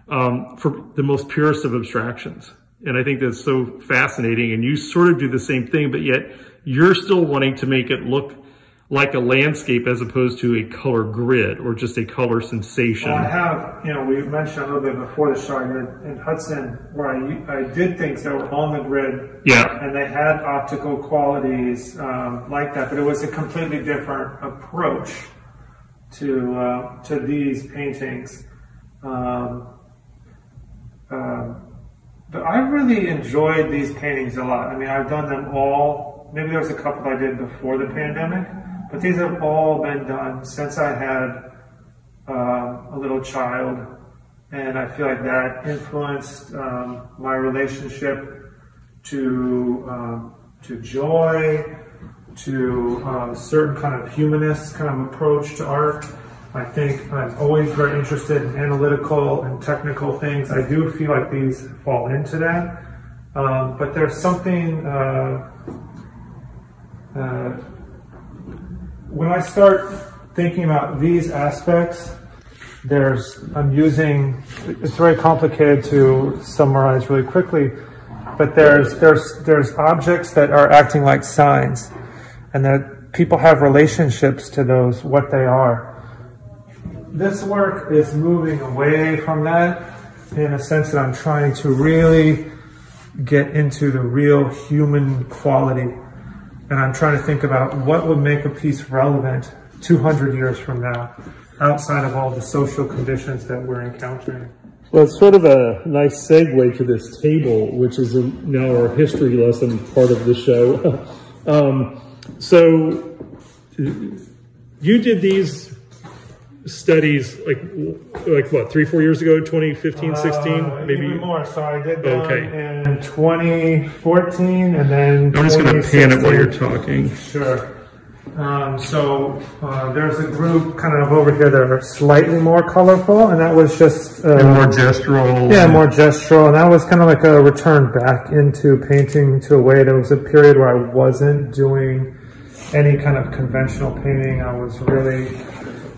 [SPEAKER 1] for the most purest of abstractions. And I think that's so fascinating. And you sort of do the same thing, but yet you're still wanting to make it look like a landscape as opposed to a color grid or just a color sensation. Well,
[SPEAKER 2] I have, you know, we mentioned a little bit before the show in Hudson, where I did things that were on the grid.
[SPEAKER 1] Yeah.
[SPEAKER 2] And they had optical qualities like that, but it was a completely different approach to these paintings. But I really enjoyed these paintings a lot. I mean, I've done them all. Maybe there was a couple I did before the pandemic, but these have all been done since I had a little child. And I feel like that influenced my relationship to joy, to certain kind of humanist kind of approach to art. I think I'm always very interested in analytical and technical things. I do feel like these fall into that. But there's something, when I start thinking about these aspects, it's very complicated to summarize really quickly, but there's objects that are acting like signs, and that people have relationships to those, what they are. This work is moving away from that in a sense that I'm trying to really get into the real human quality. And I'm trying to think about what would make a piece relevant 200 years from now, outside of all the social conditions that we're encountering.
[SPEAKER 1] Well, it's sort of a nice segue to this table, which is now our history lesson part of the show. So you did these studies like what, 3-4 years ago, 2015, 16, maybe
[SPEAKER 2] even more. So I did them in 2014, and then
[SPEAKER 1] I'm just going to pan it while you're talking.
[SPEAKER 2] Sure. So there's a group kind of over here that are slightly more colorful, and that was just
[SPEAKER 1] and more gestural.
[SPEAKER 2] Yeah, more gestural, and that was kind of like a return back into painting to a way. There was a period where I wasn't doing any kind of conventional painting. I was really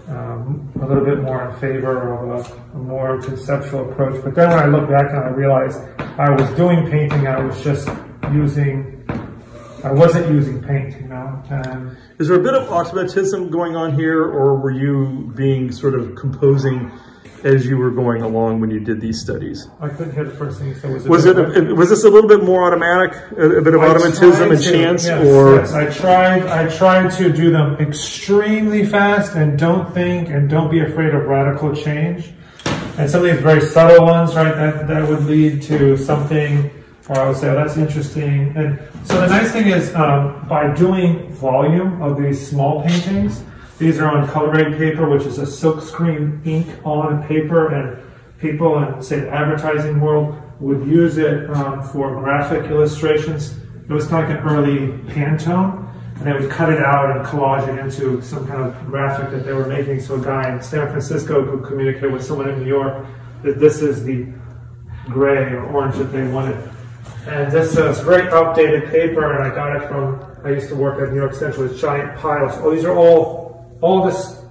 [SPEAKER 2] a little bit more in favor of a more conceptual approach. But then when I look back and I realized I was doing painting, I wasn't using paint, you know. And
[SPEAKER 1] is there a bit of automatism going on here, or were you being sort of composing as you were going along when you did these studies?
[SPEAKER 2] I couldn't hear the first thing you said.
[SPEAKER 1] Was this a little bit more automatic, a bit of automatism and chance,
[SPEAKER 2] yes,
[SPEAKER 1] or?
[SPEAKER 2] Yes, I tried to do them extremely fast and don't be afraid of radical change. And some of these very subtle ones, right, that would lead to something where I would say, oh, that's interesting. And so the nice thing is, by doing volume of these small paintings, these are on color grade paper, which is a silkscreen ink on paper, and people in, say, the advertising world would use it for graphic illustrations. It was kind of like an early Pantone, and they would cut it out and collage it into some kind of graphic that they were making. So a guy in San Francisco could communicate with someone in New York that this is the gray or orange that they wanted. And this is very updated paper, and I got it from, I used to work at New York Central, with giant piles. Oh, these are all this,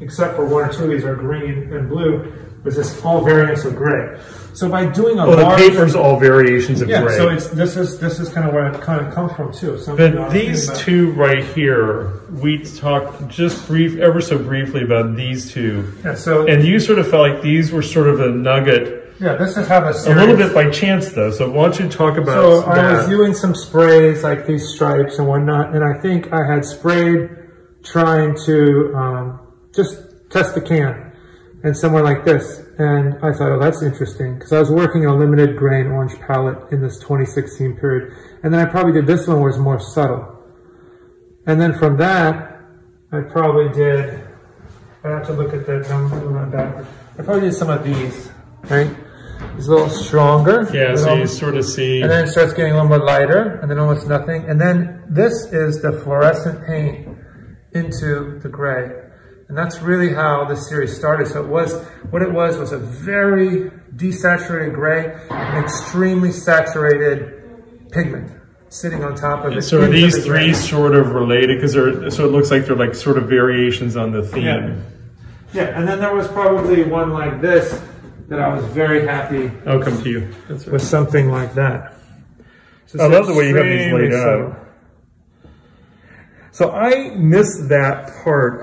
[SPEAKER 2] except for one or two of these are green and blue, was this all variants of gray. So by doing a large...
[SPEAKER 1] the paper's all variations of gray.
[SPEAKER 2] So this is kind of where it kind of comes from too.
[SPEAKER 1] But these two right here, we talked just ever so briefly about these two.
[SPEAKER 2] Yeah, so...
[SPEAKER 1] And you sort of felt like these were sort of a nugget.
[SPEAKER 2] Yeah, this is how
[SPEAKER 1] a little bit by chance, though. So why don't you talk about
[SPEAKER 2] that? So I was doing some sprays, like these stripes and whatnot, and I think I had sprayed trying to just test the can, and somewhere like this. And I thought, oh, that's interesting, because I was working on a limited grain orange palette in this 2016 period. And then I probably did this one where it's more subtle. And then from that, I probably did, I have to look at that number backwards. I probably did some of these, right? It's a little stronger.
[SPEAKER 1] Yeah, so you sort of see.
[SPEAKER 2] And then it starts getting a little more lighter, and then almost nothing. And then this is the fluorescent paint into the gray. And that's really how this series started. So what it was a very desaturated gray, and extremely saturated pigment sitting on top of it.
[SPEAKER 1] So are these three sort of related? Because so it looks like they're like sort of variations on the theme.
[SPEAKER 2] Yeah, and then there was probably one like this that I was very happy.
[SPEAKER 1] I'll come to you. That's right.
[SPEAKER 2] With something like that. So
[SPEAKER 1] I love the way you have these laid out. So I missed that part.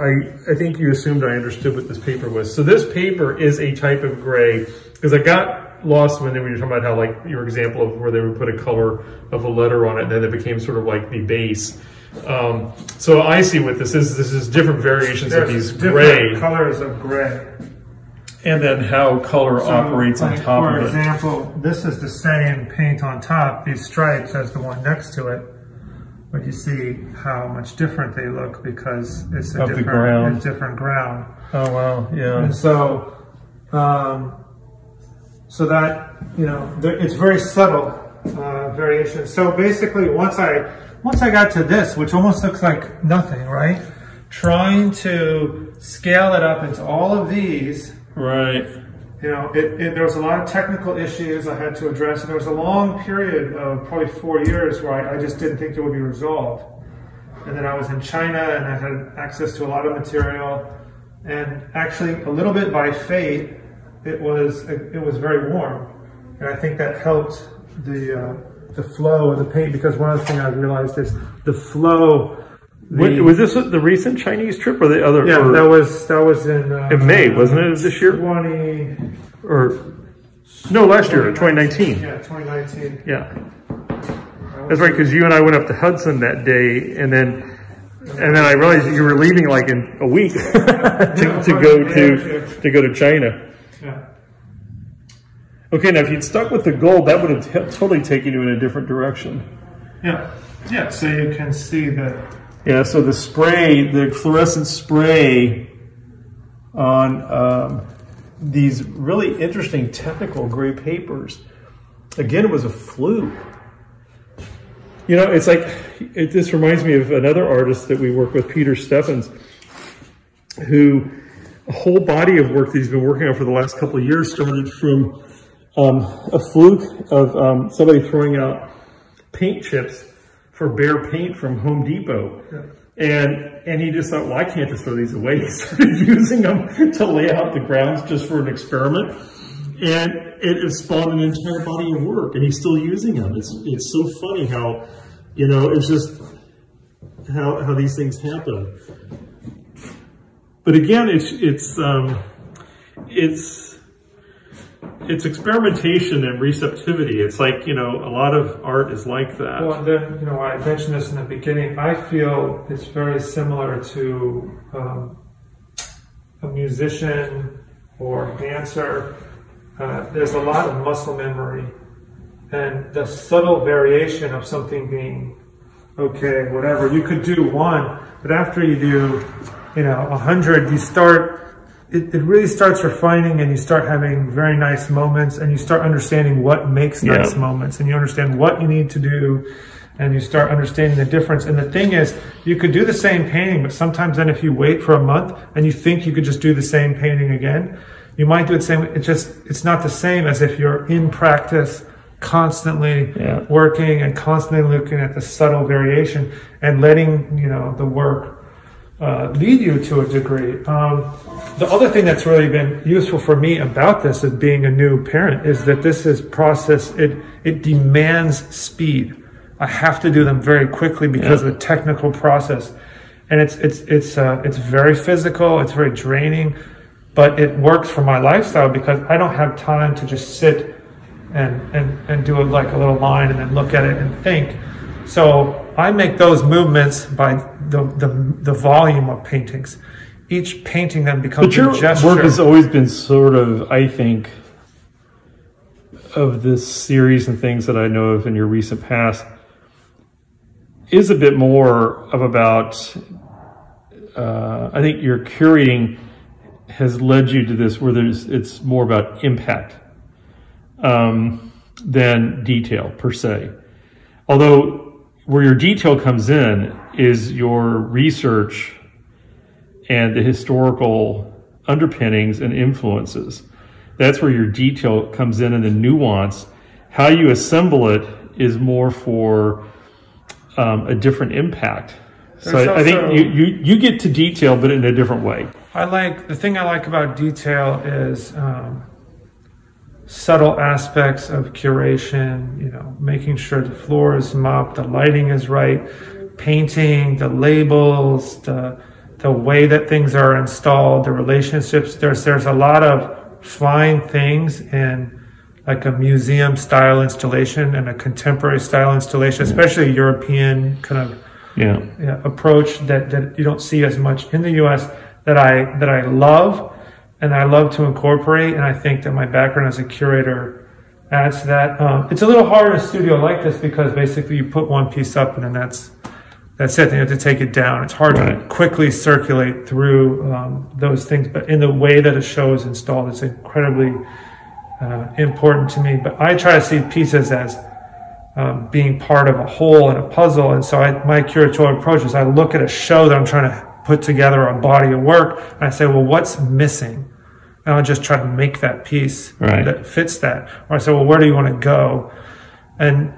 [SPEAKER 1] I think you assumed I understood what this paper was. So this paper is a type of gray, because I got lost when you were talking about how, like, your example of where they would put a color of a letter on it, and then it became sort of like the base. So I see what this is. This is different variations of these gray.
[SPEAKER 2] Colors of gray.
[SPEAKER 1] And then how color operates on top of it.
[SPEAKER 2] For example, this is the same paint on top, these stripes, as the one next to it. But you see how much different they look because it's a different ground.
[SPEAKER 1] Oh wow, yeah.
[SPEAKER 2] And so, so that, you know, it's very subtle variation. So basically, once I got to this, which almost looks like nothing, right? Trying to scale it up into all of these.
[SPEAKER 1] Right.
[SPEAKER 2] You know, there was a lot of technical issues I had to address, and there was a long period of probably 4 years where I just didn't think it would be resolved. And then I was in China, and I had access to a lot of material, and actually a little bit by fate, it was very warm, and I think that helped the flow of the paint, because one other thing I realized is the flow.
[SPEAKER 1] Was this the recent Chinese trip or the other?
[SPEAKER 2] Yeah, that was in
[SPEAKER 1] May, wasn't it? This year? Last year, 2019.
[SPEAKER 2] Yeah, 2019.
[SPEAKER 1] Yeah, that's right. Because you and I went up to Hudson that day, and then I realized you were leaving like in a week to go to China.
[SPEAKER 2] Yeah.
[SPEAKER 1] Okay, now if you'd stuck with the gold, that would have totally taken you in a different direction.
[SPEAKER 2] Yeah. Yeah. So you can see that.
[SPEAKER 1] Yeah, so the spray, the fluorescent spray on these really interesting technical gray papers, again, it was a fluke. You know, it's like, this reminds me of another artist that we work with, Peter Steffens, who a whole body of work that he's been working on for the last couple of years started from a fluke of somebody throwing out paint chips for Behr paint from Home Depot. And he just thought, well, I can't just throw these away. He started using them to lay out the grounds just for an experiment. And it spawned an entire body of work, and he's still using them. It's so funny how, you know, it's just how these things happen. But again, it's experimentation and receptivity. It's like, you know, a lot of art is like that.
[SPEAKER 2] Well, then, you know, I mentioned this in the beginning. I feel it's very similar to a musician or a dancer. There's a lot of muscle memory, and the subtle variation of something being okay, whatever. You could do one, but after you do, you know, 100, you start. It really starts refining, and you start having very nice moments, and you start understanding what makes nice moments, and you understand what you need to do, and you start understanding the difference. And the thing is, you could do the same painting, but sometimes then if you wait for a month and you think you could just do the same painting again, you might do it the same. It's not the same as if you're in practice, constantly working and constantly looking at the subtle variation and letting, you know, the work lead you to a degree. The other thing that's really been useful for me about this as being a new parent is that this is process, it demands speed. I have to do them very quickly because of the technical process. And it's very physical, it's very draining, but it works for my lifestyle because I don't have time to just sit and do it like a little line and then look at it and think. So I make those movements by the volume of paintings. Each painting then becomes a gesture.
[SPEAKER 1] Your work has always been sort of, I think, of this series and things that I know of in your recent past, is a bit more of about, I think your curating has led you to this where it's more about impact than detail per se. Although where your detail comes in is your research and the historical underpinnings and influences. That's where your detail comes in, and the nuance. How you assemble it is more for a different impact. So I think you get to detail, but in a different way.
[SPEAKER 2] The thing I like about detail is subtle aspects of curation, you know, making sure the floor is mopped, the lighting is right, painting, the labels, the way that things are installed, the relationships. There's a lot of fine things in like a museum style installation and a contemporary style installation, especially a European kind of approach that you don't see as much in the US that I love. And I love to incorporate, and I think that my background as a curator adds to that. It's a little hard in a studio like this because basically you put one piece up and then that's it. Then you have to take it down. It's hard to quickly circulate through those things, but in the way that a show is installed, it's incredibly important to me. But I try to see pieces as being part of a whole and a puzzle, and so my curatorial approach is I look at a show that I'm trying to put together a body of work, and I say, well, what's missing? And I'll just try to make that piece that fits that. Or I say, well, where do you want to go? And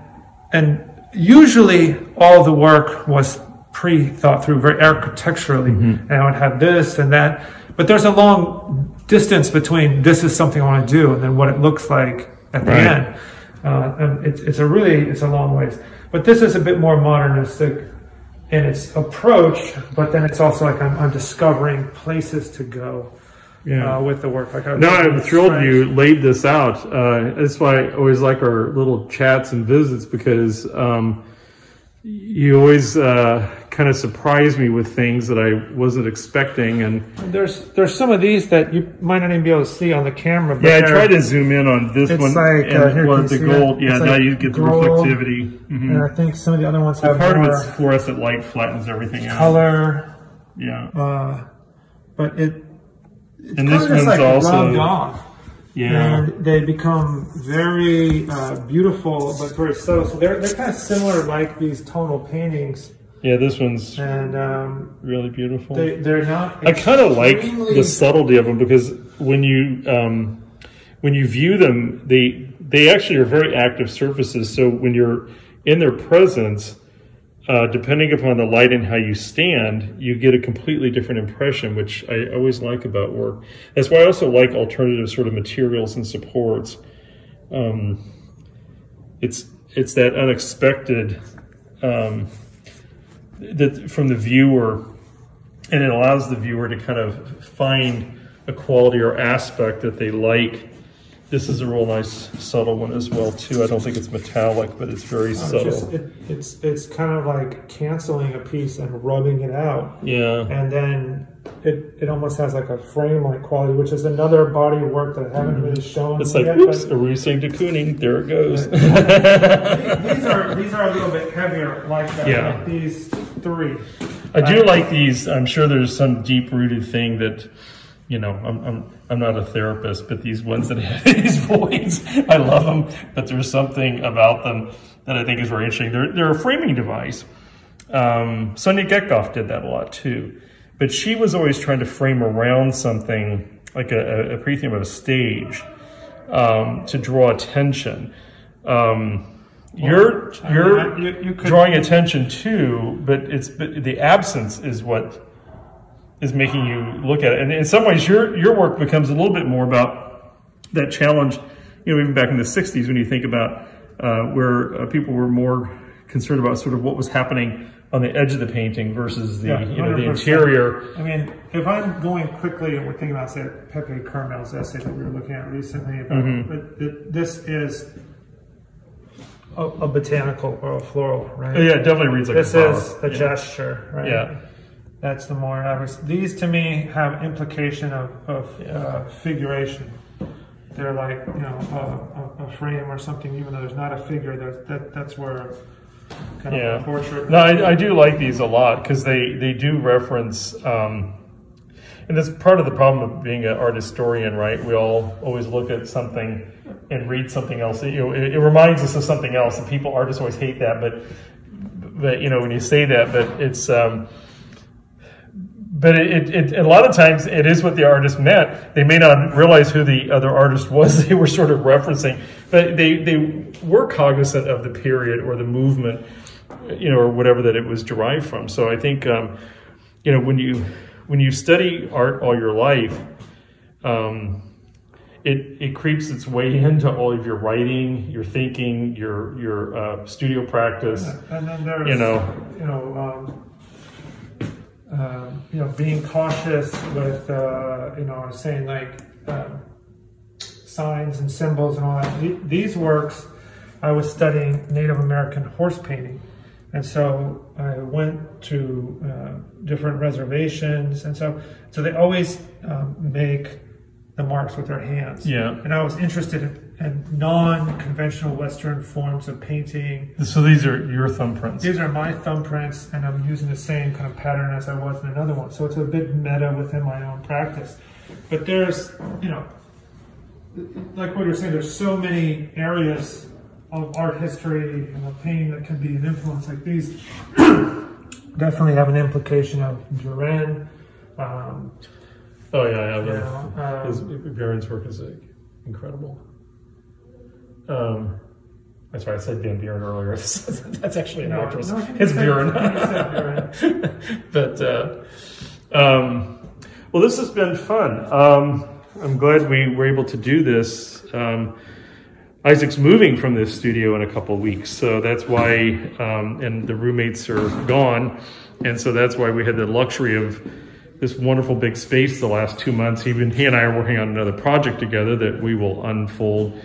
[SPEAKER 2] usually all the work was pre-thought through very architecturally. And I would have this and that. But there's a long distance between this is something I want to do and then what it looks like at the end. And it's a long ways. But this is a bit more modernistic in its approach, but then it's also like I'm discovering places to go with the work. Like
[SPEAKER 1] I'm thrilled you laid this out. That's why I always like our little chats and visits, because you always kind of surprise me with things that I wasn't expecting. And
[SPEAKER 2] there's some of these that you might not even be able to see on the camera. But
[SPEAKER 1] I try to zoom in on this one.
[SPEAKER 2] Like,
[SPEAKER 1] and the gold. Yeah, now you get the reflectivity.
[SPEAKER 2] And I think some of the other ones have
[SPEAKER 1] part of it's fluorescent light flattens everything out.
[SPEAKER 2] Color.
[SPEAKER 1] Yeah.
[SPEAKER 2] But it's
[SPEAKER 1] and this one's
[SPEAKER 2] like
[SPEAKER 1] also
[SPEAKER 2] rubbed off.
[SPEAKER 1] Yeah.
[SPEAKER 2] And they become very beautiful, but very subtle. So they're kind of similar, like these tonal paintings.
[SPEAKER 1] Yeah, this one's really beautiful. They're not. I kind of like the subtlety of them, because when you view them, they actually are very active surfaces. So when you're in their presence, depending upon the light and how you stand, you get a completely different impression, which I always like about work. That's why I also like alternative sort of materials and supports. It's that unexpected that from the viewer, and it allows the viewer to kind of find a quality or aspect that they like. This is a real nice subtle one as well too. I don't think it's metallic, but it's very subtle.
[SPEAKER 2] It's kind of like canceling a piece and rubbing it out.
[SPEAKER 1] Yeah.
[SPEAKER 2] And then it almost has like a frame-like quality, which is another body of work that I haven't really shown.
[SPEAKER 1] It's like, oops, are we saying de Kooning? There it goes.
[SPEAKER 2] these are a little bit heavier, like that.
[SPEAKER 1] Yeah.
[SPEAKER 2] Like these three.
[SPEAKER 1] I do like these. I'm sure there's some deep-rooted thing that, you know, I'm not a therapist, but these ones that have these voids, I love them. But there's something about them that I think is very interesting. They're a framing device. Sonia Getgoff did that a lot too. But she was always trying to frame around something like a pre-theme of a stage to draw attention. You're drawing attention too, but the absence is what is making you look at it. And in some ways, your work becomes a little bit more about that challenge. You know, even back in the 60s, when you think about where people were more concerned about sort of what was happening on the edge of the painting versus the, you know, the interior.
[SPEAKER 2] I mean, if I'm going quickly and we're thinking about, say, Pepe Carmel's essay that we were looking at recently, about, this is a botanical or a floral, right?
[SPEAKER 1] Oh, yeah, it definitely reads like
[SPEAKER 2] this
[SPEAKER 1] a flower.
[SPEAKER 2] This is a gesture, right?
[SPEAKER 1] Yeah.
[SPEAKER 2] That's the more average. These, to me, have implication of figuration. They're like, you know, a frame or something, even though there's not a figure. That's where kind of a portrait.
[SPEAKER 1] No, I do like these a lot because they do reference, and that's part of the problem of being an art historian, right? We all always look at something and read something else. You know, it reminds us of something else, and artists always hate that. But you know, when you say that, but it's. But a lot of times it is what the artist meant. They may not realize who the other artist was they were sort of referencing, but they were cognizant of the period or the movement, you know, or whatever that it was derived from. So I think, you know, when you study art all your life, it creeps its way into all of your writing, your thinking, your studio practice.
[SPEAKER 2] Yeah. And then there's, you know, being cautious with, you know, I was saying like signs and symbols and all that. These works, I was studying Native American horse painting. And so I went to different reservations. And so they always make the marks with their hands.
[SPEAKER 1] Yeah.
[SPEAKER 2] And I was interested in non-conventional Western forms of painting.
[SPEAKER 1] So these are your thumbprints?
[SPEAKER 2] These are my thumbprints, and I'm using the same kind of pattern as I was in another one. So it's a bit meta within my own practice. But there's, you know, like what you're saying, there's so many areas of art history and of painting that can be an influence. Like these definitely have an implication of Duran.
[SPEAKER 1] Oh yeah, Buren's work is incredible. That's right, I said Van Buren earlier. That's actually an actress. No, it's Buren. But well, this has been fun. I'm glad we were able to do this. Isaac's moving from this studio in a couple of weeks, so that's why, and the roommates are gone, and so that's why we had the luxury of this wonderful big space the last 2 months. He and I are working on another project together that we will unfold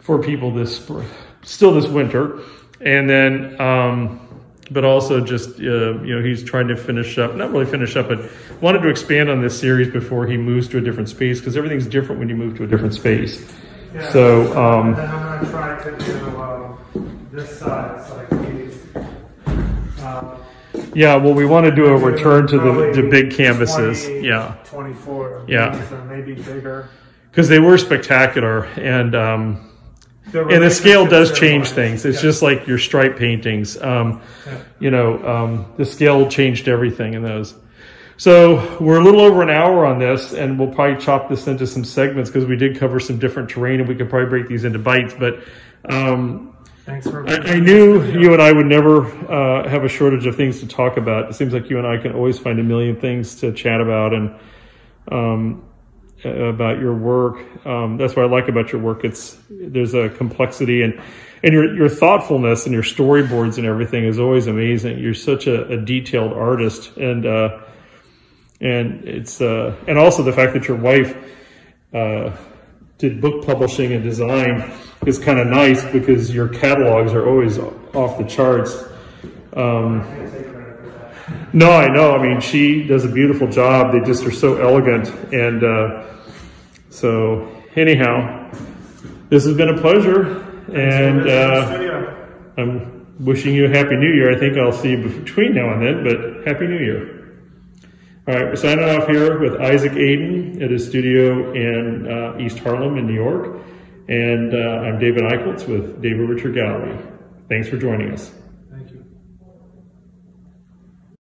[SPEAKER 1] for people still this winter. And then, but also just, you know, he's trying to finish up, not really finish up, but wanted to expand on this series before he moves to a different space, because everything's different when you move to a different space.
[SPEAKER 2] Yeah,
[SPEAKER 1] so,
[SPEAKER 2] and then I'm going to try to do this size, like these.
[SPEAKER 1] Yeah, well, we want to do a return to the big canvases.
[SPEAKER 2] 24.
[SPEAKER 1] Yeah.
[SPEAKER 2] Or maybe bigger.
[SPEAKER 1] Because they were spectacular, and the scale does change things. It's just like your stripe paintings. You know, the scale changed everything in those. So we're a little over an hour on this, and we'll probably chop this into some segments because we did cover some different terrain, and we could probably break these into bites. But
[SPEAKER 2] Thanks for
[SPEAKER 1] I knew you and I would never have a shortage of things to talk about. It seems like you and I can always find a million things to chat about, and about your work. That's what I like about your work. There's a complexity, and your thoughtfulness and your storyboards and everything is always amazing. You're such a detailed artist, and it's and also the fact that your wife did book publishing and design is kind of nice, because your catalogs are always off the charts. No, I know. I mean, she does a beautiful job. They just are so elegant. And so anyhow, this has been a pleasure. And I'm wishing you a Happy New Year. I think I'll see you between now and then, but Happy New Year. All right, we're signing off here with Isaac Aden at his studio in East Harlem in New York. And I'm David Eichholtz with David Richard Gallery. Thanks for joining us.